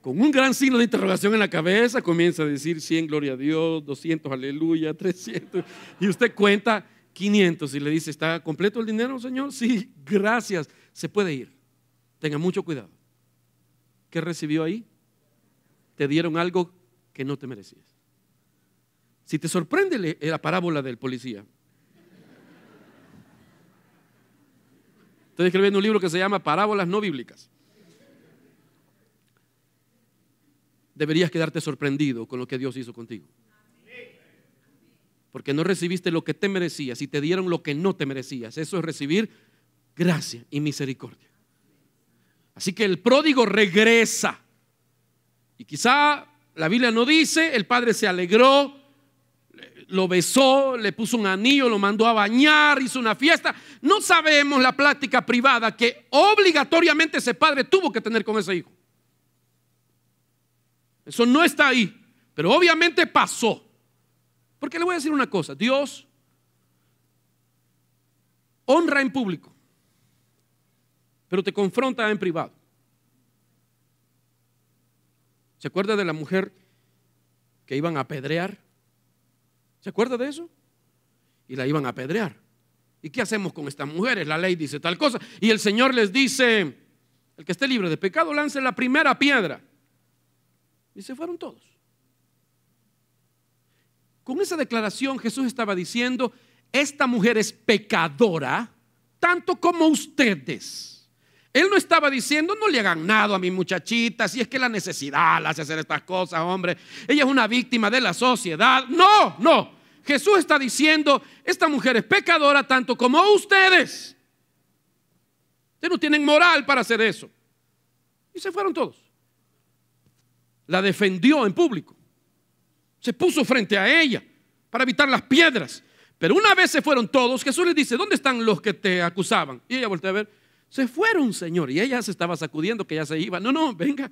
un gran signo de interrogación en la cabeza comienza a decir: 100, gloria a Dios, 200, aleluya, 300. Y usted cuenta 500 y le dice: ¿está completo el dinero, señor? Sí, gracias. Se puede ir. Tenga mucho cuidado. ¿Qué recibió ahí? Te dieron algo que no te merecías. Si te sorprende la parábola del policía, estoy escribiendo un libro que se llama Parábolas no bíblicas. Deberías quedarte sorprendido con lo que Dios hizo contigo, porque no recibiste lo que te merecías y te dieron lo que no te merecías. Eso es recibir gracia y misericordia. Así que el pródigo regresa, y quizá la Biblia no dice, el padre se alegró, lo besó, le puso un anillo, lo mandó a bañar, hizo una fiesta. No sabemos la plática privada que obligatoriamente ese padre tuvo que tener con ese hijo. Eso no está ahí, pero obviamente pasó. Porque le voy a decir una cosa: Dios honra en público, pero te confronta en privado. ¿Se acuerda de la mujer que iban a apedrear? ¿Se acuerda de eso? Y la iban a apedrear. ¿Y qué hacemos con estas mujeres? La ley dice tal cosa. Y el Señor les dice: el que esté libre de pecado lance la primera piedra. Y se fueron todos. Con esa declaración Jesús estaba diciendo: esta mujer es pecadora tanto como ustedes. Él no estaba diciendo: no le hagan nada a mi muchachita, si es que la necesidad la hace hacer estas cosas, hombre, ella es una víctima de la sociedad. No, Jesús está diciendo: esta mujer es pecadora tanto como ustedes. Ustedes no tienen moral para hacer eso. Y se fueron todos. La defendió en público, se puso frente a ella para evitar las piedras. Pero una vez se fueron todos, Jesús les dice: ¿dónde están los que te acusaban? Y ella voltea a ver: se fueron, Señor. Y ella se estaba sacudiendo que ya se iba. No, venga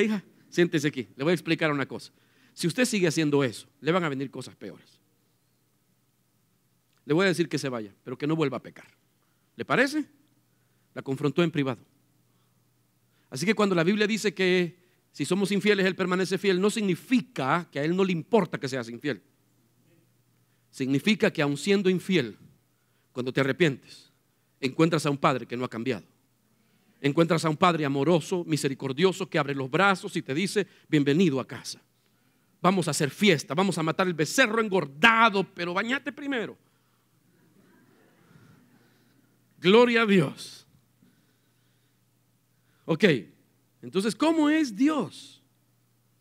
hija, siéntese aquí, le voy a explicar una cosa. Si usted sigue haciendo eso, le van a venir cosas peores. Le voy a decir que se vaya, pero que no vuelva a pecar. ¿Le parece? La confrontó en privado. Así que cuando la Biblia dice que si somos infieles, Él permanece fiel, no significa que a Él no le importa que seas infiel. Significa que aun siendo infiel, cuando te arrepientes, encuentras a un Padre que no ha cambiado. encuentras a un Padre amoroso, misericordioso, que abre los brazos y te dice: bienvenido a casa. Vamos a hacer fiesta, vamos a matar el becerro engordado, pero bañate primero. Gloria a Dios. Ok, entonces, ¿cómo es Dios?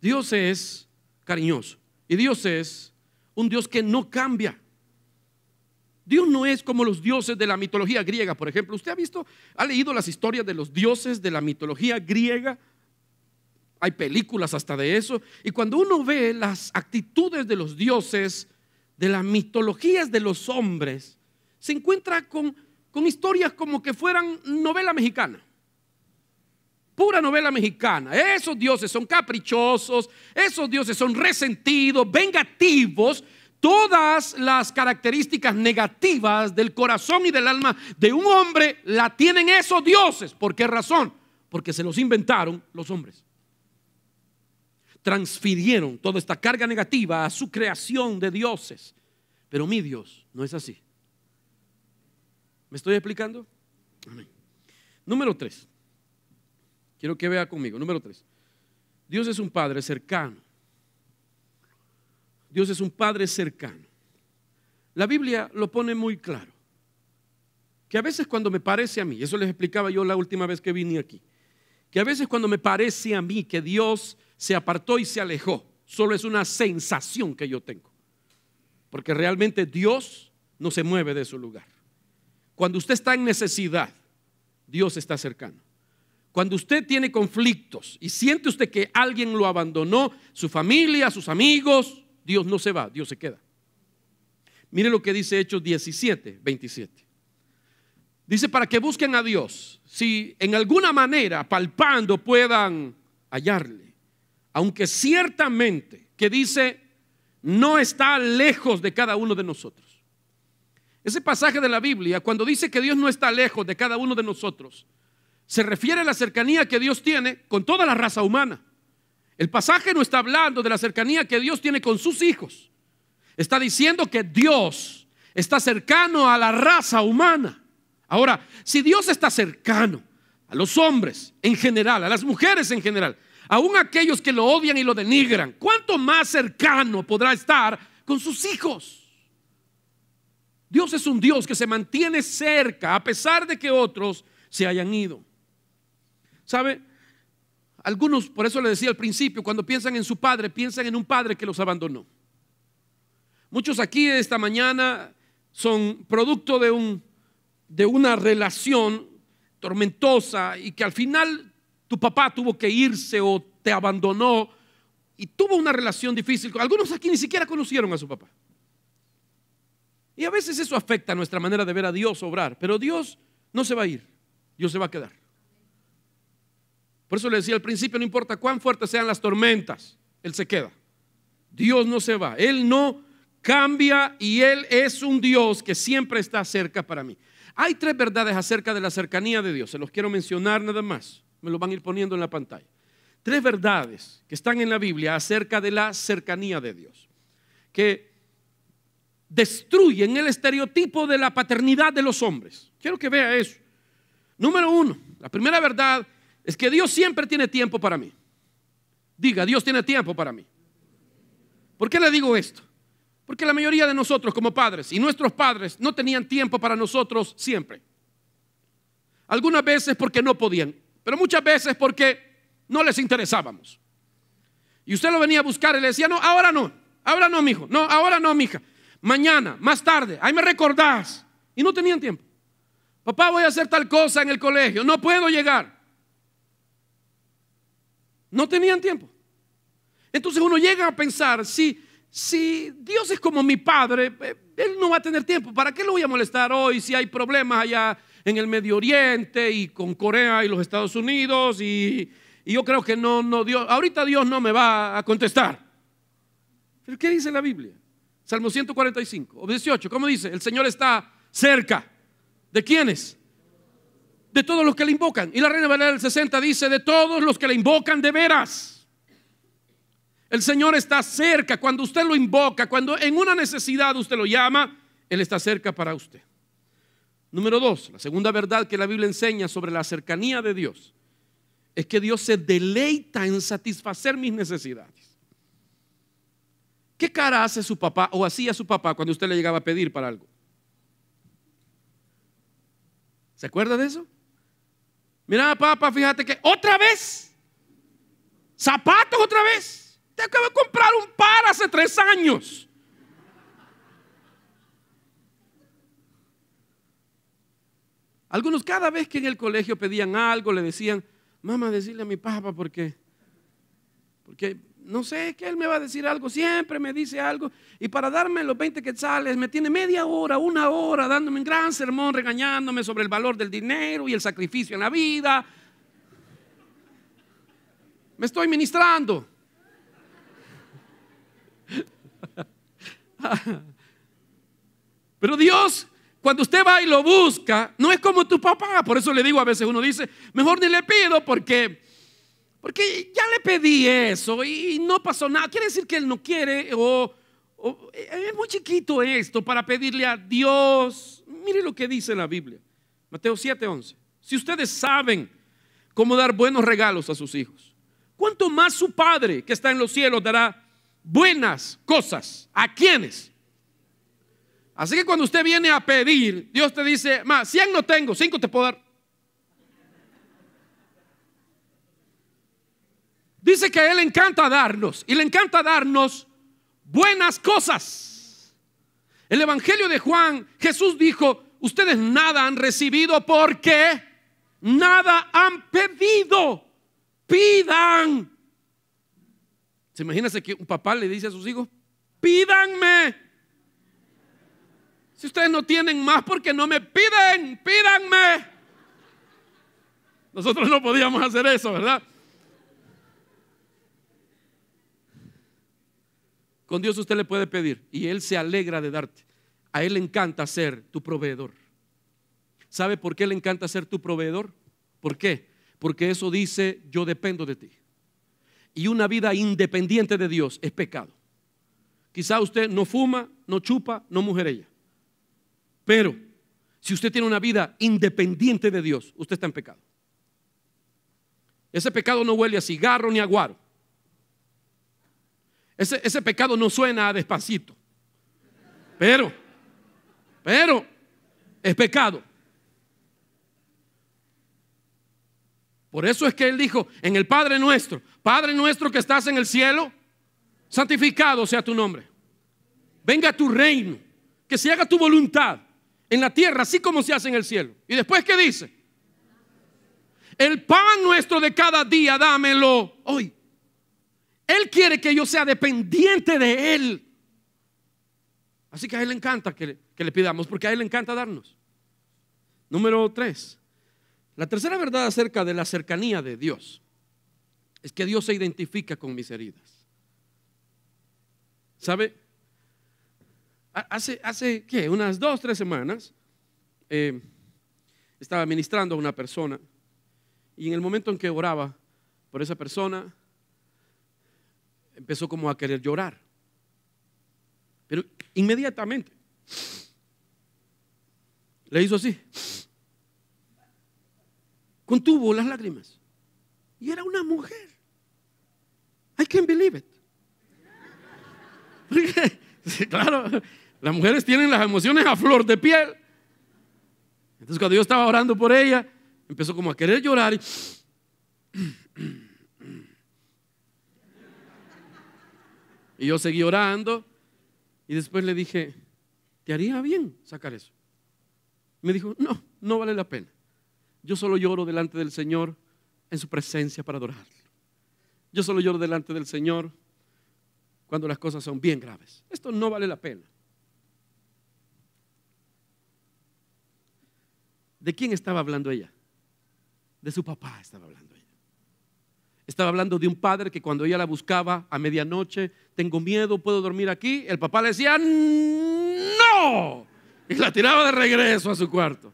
Dios es cariñoso y Dios es un Dios que no cambia. Dios no es como los dioses de la mitología griega, por ejemplo. ¿Usted ha leído las historias de los dioses de la mitología griega? Hay películas hasta de eso. Y cuando uno ve las actitudes de los dioses de las mitologías de los hombres, se encuentra con historias como que fueran novela mexicana. Pura novela mexicana. Esos dioses son caprichosos, esos dioses son resentidos, vengativos. Todas las características negativas del corazón y del alma de un hombre la tienen esos dioses. ¿Por qué razón? Porque se los inventaron los hombres. Transfirieron toda esta carga negativa a su creación de dioses. Pero mi Dios no es así. ¿Me estoy explicando? Amén. Número 3. Quiero que vea conmigo. Número 3. Dios es un Padre cercano. Dios es un Padre cercano. La Biblia lo pone muy claro. Que a veces cuando me parece a mí, eso les explicaba yo la última vez que vine aquí, que a veces cuando me parece a mí que Dios se apartó y se alejó, solo es una sensación que yo tengo. Porque realmente Dios no se mueve de su lugar. Cuando usted está en necesidad, Dios está cercano. Cuando usted tiene conflictos y siente usted que alguien lo abandonó, su familia, sus amigos, Dios no se va, Dios se queda. Mire lo que dice Hechos 17, 27. Dice: para que busquen a Dios, si en alguna manera palpando puedan hallarle, aunque ciertamente, que dice, no está lejos de cada uno de nosotros. Ese pasaje de la Biblia, cuando dice que Dios no está lejos de cada uno de nosotros, se refiere a la cercanía que Dios tiene con toda la raza humana. El pasaje no está hablando de la cercanía que Dios tiene con sus hijos. Está diciendo que Dios está cercano a la raza humana. Ahora, si Dios está cercano a los hombres en general, a las mujeres en general, aún aquellos que lo odian y lo denigran, ¿cuánto más cercano podrá estar con sus hijos? Dios es un Dios que se mantiene cerca a pesar de que otros se hayan ido. ¿Sabe? Algunos, por eso le decía al principio, cuando piensan en su padre, piensan en un padre que los abandonó. Muchos aquí esta mañana son producto de una relación tormentosa y que al final tu papá tuvo que irse o te abandonó y tuvo una relación difícil. Algunos aquí ni siquiera conocieron a su papá. Y a veces eso afecta nuestra manera de ver a Dios obrar, pero Dios no se va a ir, Dios se va a quedar. Por eso le decía al principio, no importa cuán fuertes sean las tormentas, Él se queda. Dios no se va, Él no cambia y Él es un Dios que siempre está cerca para mí. Hay 3 verdades acerca de la cercanía de Dios, se los quiero mencionar nada más, me lo van a ir poniendo en la pantalla. 3 verdades que están en la Biblia acerca de la cercanía de Dios, que destruyen el estereotipo de la paternidad de los hombres. Quiero que vea eso. Número 1, la primera verdad es que Dios siempre tiene tiempo para mí. Diga: Dios tiene tiempo para mí. ¿Por qué le digo esto? Porque la mayoría de nosotros como padres y nuestros padres no tenían tiempo para nosotros siempre. Algunas veces porque no podían, pero muchas veces porque no les interesábamos. Y usted lo venía a buscar y le decía: no, ahora no, mijo, no, ahora no, mija. Mañana, más tarde, ahí me recordás. Y no tenían tiempo. Papá, voy a hacer tal cosa en el colegio, no puedo llegar. No tenían tiempo. Entonces uno llega a pensar, si Dios es como mi padre, Él no va a tener tiempo. ¿Para qué lo voy a molestar hoy si hay problemas allá en el Medio Oriente y con Corea y los Estados Unidos? Y yo creo que Dios, ahorita Dios no me va a contestar. ¿Pero qué dice la Biblia? Salmo 145 o 18, ¿cómo dice? El Señor está cerca. ¿De quiénes? De todos los que le invocan. Y la Reina Valera del 60 dice: de todos los que le invocan de veras. El Señor está cerca. Cuando usted lo invoca, cuando en una necesidad usted lo llama, Él está cerca para usted. Número 2, la segunda verdad que la Biblia enseña sobre la cercanía de Dios es que Dios se deleita en satisfacer mis necesidades. ¿Qué cara hace su papá o hacía su papá cuando usted le llegaba a pedir para algo? ¿Se acuerda de eso? Mira, papá, fíjate que otra vez, zapatos otra vez. Te acabo de comprar un par hace 3 años. Algunos cada vez que en el colegio pedían algo le decían, mamá, decirle a mi papá porque no sé que él me va a decir algo, siempre me dice algo y para darme los 20 quetzales me tiene media hora, 1 hora dándome un gran sermón, regañándome sobre el valor del dinero y el sacrificio en la vida. Me estoy ministrando. Pero Dios, cuando usted va y lo busca, no es como tu papá. Por eso le digo, a veces uno dice, mejor ni le pido porque ya le pedí eso y no pasó nada. Quiere decir que él no quiere o es muy chiquito esto para pedirle a Dios. Mire lo que dice la Biblia, Mateo 7:11. Si ustedes saben cómo dar buenos regalos a sus hijos, ¿cuánto más su Padre que está en los cielos dará buenas cosas? ¿A quiénes? Así que cuando usted viene a pedir, Dios te dice, 100 no tengo, 5 te puedo dar. Dice que a Él le encanta darnos y le encanta darnos buenas cosas. El Evangelio de Juan, Jesús dijo, ustedes nada han recibido porque nada han pedido. Pidan. ¿Se imagina que un papá le dice a sus hijos, pídanme? Si ustedes no tienen más, porque no me piden, pídanme. Nosotros no podíamos hacer eso, ¿verdad? Con Dios usted le puede pedir y Él se alegra de darte. A Él le encanta ser tu proveedor. ¿Sabe por qué le encanta ser tu proveedor? ¿Por qué? Porque eso dice, yo dependo de ti. Y una vida independiente de Dios es pecado. Quizá usted no fuma, no chupa, no mujerella. Pero si usted tiene una vida independiente de Dios, usted está en pecado. Ese pecado no huele a cigarro ni a guaro. Ese pecado no suena a Despacito. Pero es pecado. Por eso es que Él dijo en el Padre nuestro que estás en el cielo, santificado sea tu nombre. Venga tu reino, que se haga tu voluntad en la tierra así como se hace en el cielo. Y después, ¿qué dice? El pan nuestro de cada día dámelo hoy. Él quiere que yo sea dependiente de Él. Así que a Él le encanta que le pidamos, porque a Él le encanta darnos. Número 3. La tercera verdad acerca de la cercanía de Dios es que Dios se identifica con mis heridas. ¿Sabe? Hace ¿qué? Unas 2 o 3 semanas estaba ministrando a una persona y en el momento en que oraba por esa persona empezó como a querer llorar, pero inmediatamente le hizo así, contuvo las lágrimas y era una mujer. I can't believe it. Porque, sí, claro, las mujeres tienen las emociones a flor de piel. Entonces cuando yo estaba orando por ella, empezó como a querer llorar y yo seguí orando y después le dije, ¿te haría bien sacar eso? Me dijo, no vale la pena. Yo solo lloro delante del Señor en su presencia para adorarlo. Yo solo lloro delante del Señor cuando las cosas son bien graves. Esto no vale la pena. ¿De quién estaba hablando ella? De su papá estaba hablando ella. Estaba hablando de un padre que cuando ella la buscaba a medianoche, tengo miedo, ¿puedo dormir aquí? El papá le decía, ¡no! Y la tiraba de regreso a su cuarto.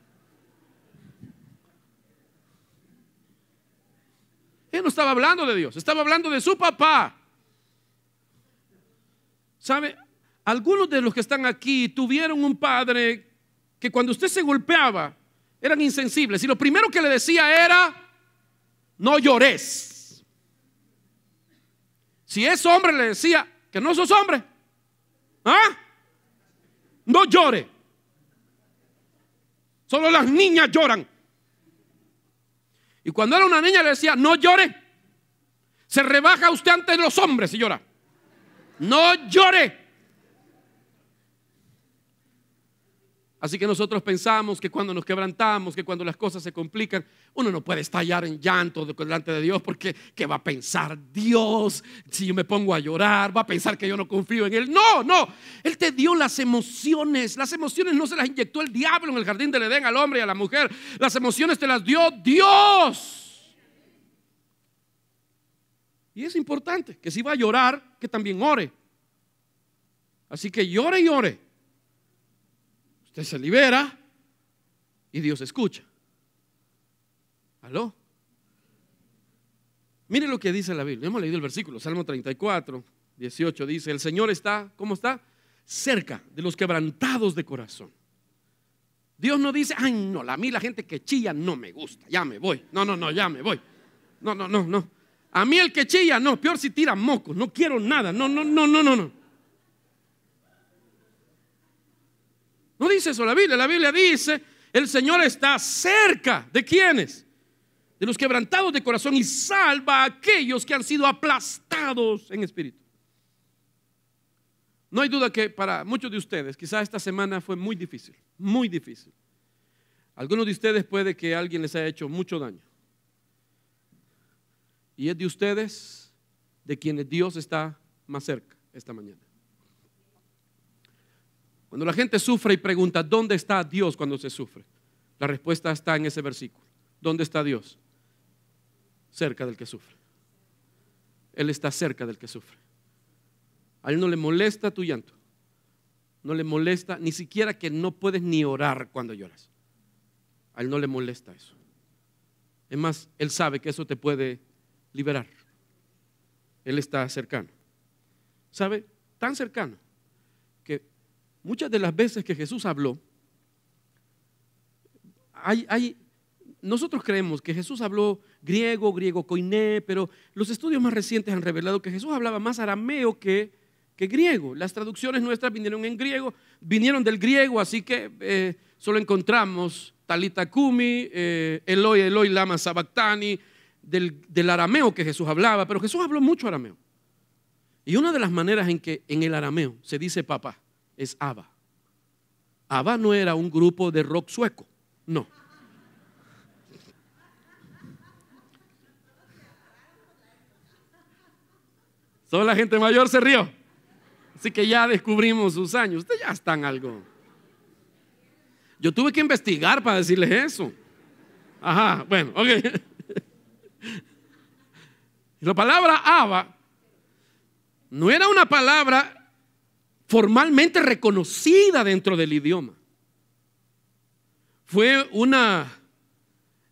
Él no estaba hablando de Dios, estaba hablando de su papá. ¿Sabe? Algunos de los que están aquí tuvieron un padre que cuando usted se golpeaba eran insensibles y lo primero que le decía era: no llores. Si es hombre le decía que no sos hombre, no llore. Solo las niñas lloran. Y cuando era una niña le decía: no llore. Se rebaja usted ante los hombres si llora. No llore. Así que nosotros pensamos que cuando nos quebrantamos, que cuando las cosas se complican, uno no puede estallar en llanto delante de Dios, porque ¿qué va a pensar Dios si yo me pongo a llorar? ¿Va a pensar que yo no confío en Él? No, no. Él te dio las emociones. Las emociones no se las inyectó el diablo en el jardín del Edén al hombre y a la mujer. Las emociones te las dio Dios. Y es importante que si va a llorar, que también ore. Así que llore y ore. Usted se libera y Dios escucha. ¿Aló? Mire lo que dice la Biblia. Hemos leído el versículo, Salmo 34, 18 dice: el Señor está, ¿cómo está? Cerca de los quebrantados de corazón. Dios no dice: ay no, a mí la gente que chilla no me gusta, ya me voy. No, ya me voy. No. A mí el que chilla no, peor si tira mocos, no quiero nada. No. No dice eso la Biblia dice: el Señor está cerca ¿de quiénes? De los quebrantados de corazón y salva a aquellos que han sido aplastados en espíritu. No hay duda que para muchos de ustedes quizás esta semana fue muy difícil, muy difícil. Algunos de ustedes puede que alguien les haya hecho mucho daño. Y es de ustedes de quienes Dios está más cerca esta mañana. Cuando la gente sufre y pregunta: ¿dónde está Dios cuando se sufre? La respuesta está en ese versículo. ¿Dónde está Dios? Cerca del que sufre. Él está cerca del que sufre. A Él no le molesta tu llanto. No le molesta ni siquiera que no puedes ni orar cuando lloras. A Él no le molesta eso. Es más, Él sabe que eso te puede liberar. Él está cercano. ¿Sabe? Tan cercano que muchas de las veces que Jesús habló, nosotros creemos que Jesús habló griego koiné, pero los estudios más recientes han revelado que Jesús hablaba más arameo que griego. Las traducciones nuestras vinieron en griego, vinieron del griego, así que solo encontramos talita kumi, Eloi, Eloi, lama sabactani, del arameo que Jesús hablaba, pero Jesús habló mucho arameo. Y una de las maneras en que en el arameo se dice papá es Abba. Abba no era un grupo de rock sueco, no. Solo la gente mayor se rió. Así que ya descubrimos sus años. Ustedes ya están algo. Yo tuve que investigar para decirles eso. Ajá, bueno, ok. La palabra Abba no era una palabra formalmente reconocida dentro del idioma. Fue una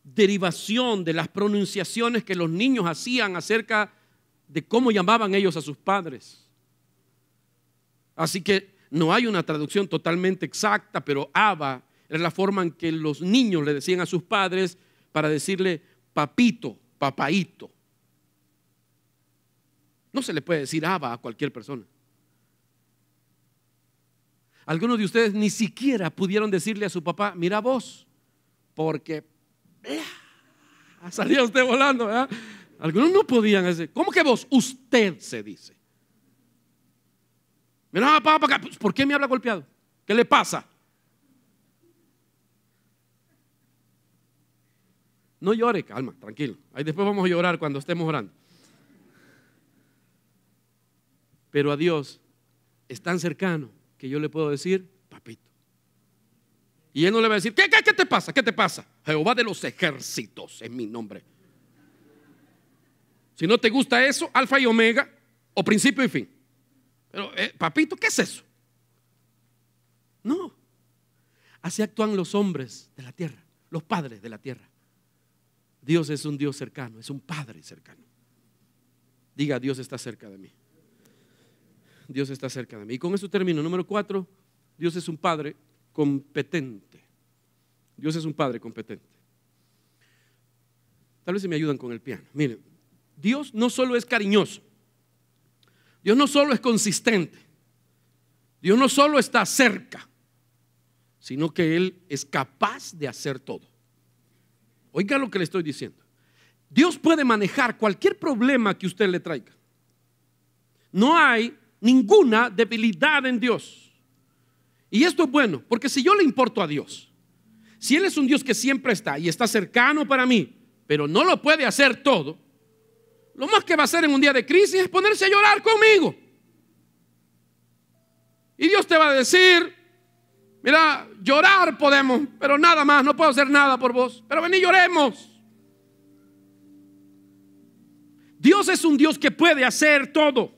derivación de las pronunciaciones que los niños hacían acerca de cómo llamaban ellos a sus padres. Así que no hay una traducción totalmente exacta, pero Abba era la forma en que los niños le decían a sus padres para decirle papito, papaíto. No se le puede decir Abba a cualquier persona. Algunos de ustedes ni siquiera pudieron decirle a su papá: mira vos, porque salía usted volando, ¿verdad? Algunos no podían decir. ¿Cómo que vos? Usted se dice. Mira, papá, ¿por qué me habla golpeado? ¿Qué le pasa? No llore, calma, tranquilo. Ahí después vamos a llorar cuando estemos orando. Pero a Dios es tan cercano que yo le puedo decir papito. Y Él no le va a decir: ¿Qué te pasa? ¿Qué te pasa? Jehová de los ejércitos es mi nombre. Si no te gusta eso, alfa y omega, o principio y fin. Pero papito, ¿qué es eso? No. Así actúan los hombres de la tierra, los padres de la tierra. Dios es un Dios cercano, es un Padre cercano. Diga: Dios está cerca de mí. Dios está cerca de mí. Y con eso termino. Número 4, Dios es un Padre competente. Dios es un Padre competente. Tal vez se me ayudan con el piano. Miren, Dios no solo es cariñoso, Dios no solo es consistente, Dios no solo está cerca, sino que Él es capaz de hacer todo. Oiga lo que le estoy diciendo. Dios puede manejar cualquier problema que usted le traiga. No hay ninguna debilidad en Dios. Y esto es bueno, porque si yo le importo a Dios, si Él es un Dios que siempre está y está cercano para mí, pero no lo puede hacer todo, lo más que va a hacer en un día de crisis es ponerse a llorar conmigo. Y Dios te va a decir: mira, llorar podemos, pero nada más, no puedo hacer nada por vos, pero vení, lloremos. Dios es un Dios que puede hacer todo.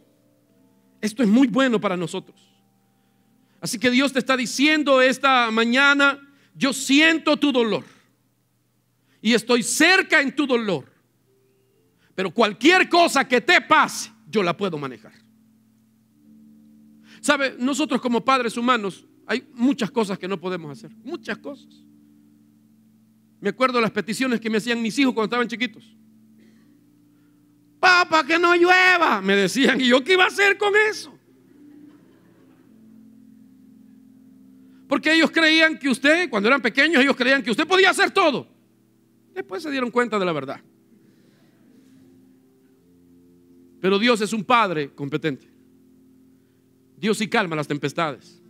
Esto es muy bueno para nosotros. Así que Dios te está diciendo esta mañana: yo siento tu dolor y estoy cerca en tu dolor, pero cualquier cosa que te pase, yo la puedo manejar. ¿Sabe? Nosotros como padres humanos hay muchas cosas que no podemos hacer, muchas cosas. Me acuerdo de las peticiones que me hacían mis hijos cuando estaban chiquitos. Papá, que no llueva, me decían. ¿Y yo qué iba a hacer con eso? Porque ellos creían que usted, cuando eran pequeños, ellos creían que usted podía hacer todo. Después se dieron cuenta de la verdad. Pero Dios es un Padre competente. Dios sí calma las tempestades.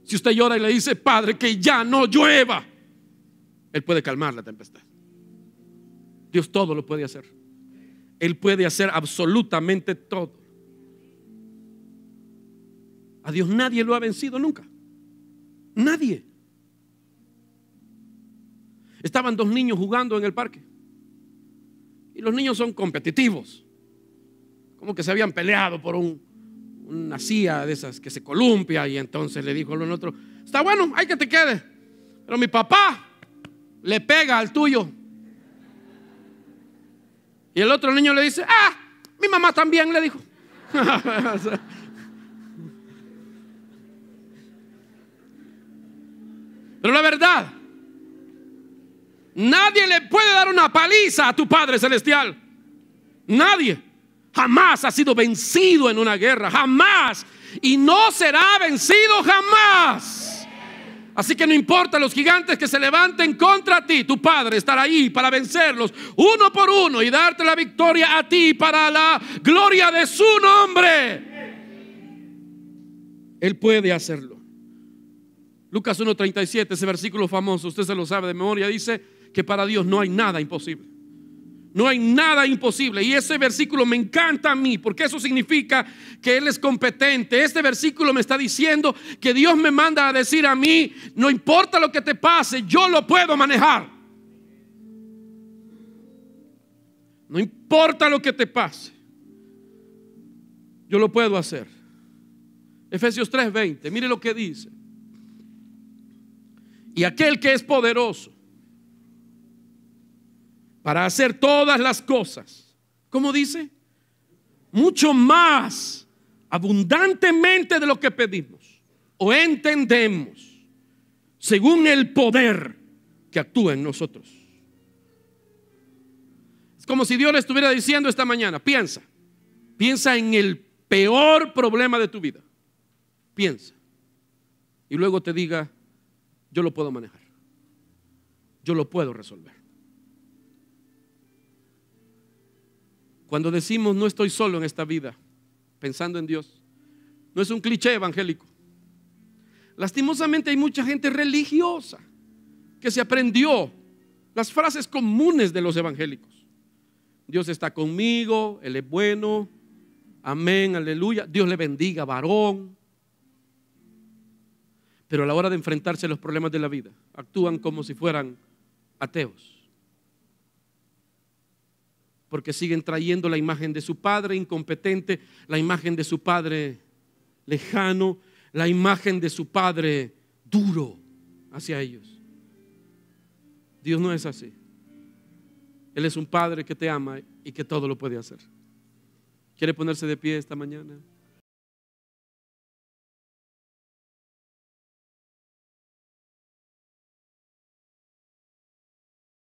Si usted llora y le dice: Padre, que ya no llueva, Él puede calmar la tempestad. Dios todo lo puede hacer. Él puede hacer absolutamente todo. A Dios nadie lo ha vencido nunca. Nadie. Estaban dos niños jugando en el parque. Y los niños son competitivos. Como que se habían peleado por una silla de esas que se columpia. Y entonces le dijo al otro: está bueno, hay que te quede, pero mi papá le pega al tuyo. Y el otro niño le dice: ah, mi mamá también, le dijo. Pero la verdad, nadie le puede dar una paliza a tu Padre Celestial. Nadie. Jamás ha sido vencido en una guerra. Jamás. Y no será vencido jamás. Así que no importa los gigantes que se levanten contra ti, tu Padre estará ahí para vencerlos uno por uno y darte la victoria a ti para la gloria de su nombre. Él puede hacerlo. Lucas 1:37, ese versículo famoso, usted se lo sabe de memoria, dice que para Dios no hay nada imposible. No hay nada imposible. Y ese versículo me encanta a mí, porque eso significa que Él es competente. Este versículo me está diciendo que Dios me manda a decir a mí: no importa lo que te pase, yo lo puedo manejar. No importa lo que te pase, yo lo puedo hacer. Efesios 3:20, mire lo que dice: y aquel que es poderoso para hacer todas las cosas, ¿cómo dice? Mucho más abundantemente de lo que pedimos o entendemos, según el poder que actúa en nosotros. Es como si Dios le estuviera diciendo esta mañana: piensa en el peor problema de tu vida, piensa, y luego te diga: yo lo puedo manejar, yo lo puedo resolver. Cuando decimos no estoy solo en esta vida, pensando en Dios, no es un cliché evangélico. Lastimosamente hay mucha gente religiosa que se aprendió las frases comunes de los evangélicos. Dios está conmigo, Él es bueno, amén, aleluya, Dios le bendiga, varón. Pero a la hora de enfrentarse a los problemas de la vida, actúan como si fueran ateos, porque siguen trayendo la imagen de su padre incompetente, la imagen de su padre lejano, la imagen de su padre duro hacia ellos. Dios no es así. Él es un Padre que te ama y que todo lo puede hacer. ¿Quiere ponerse de pie esta mañana?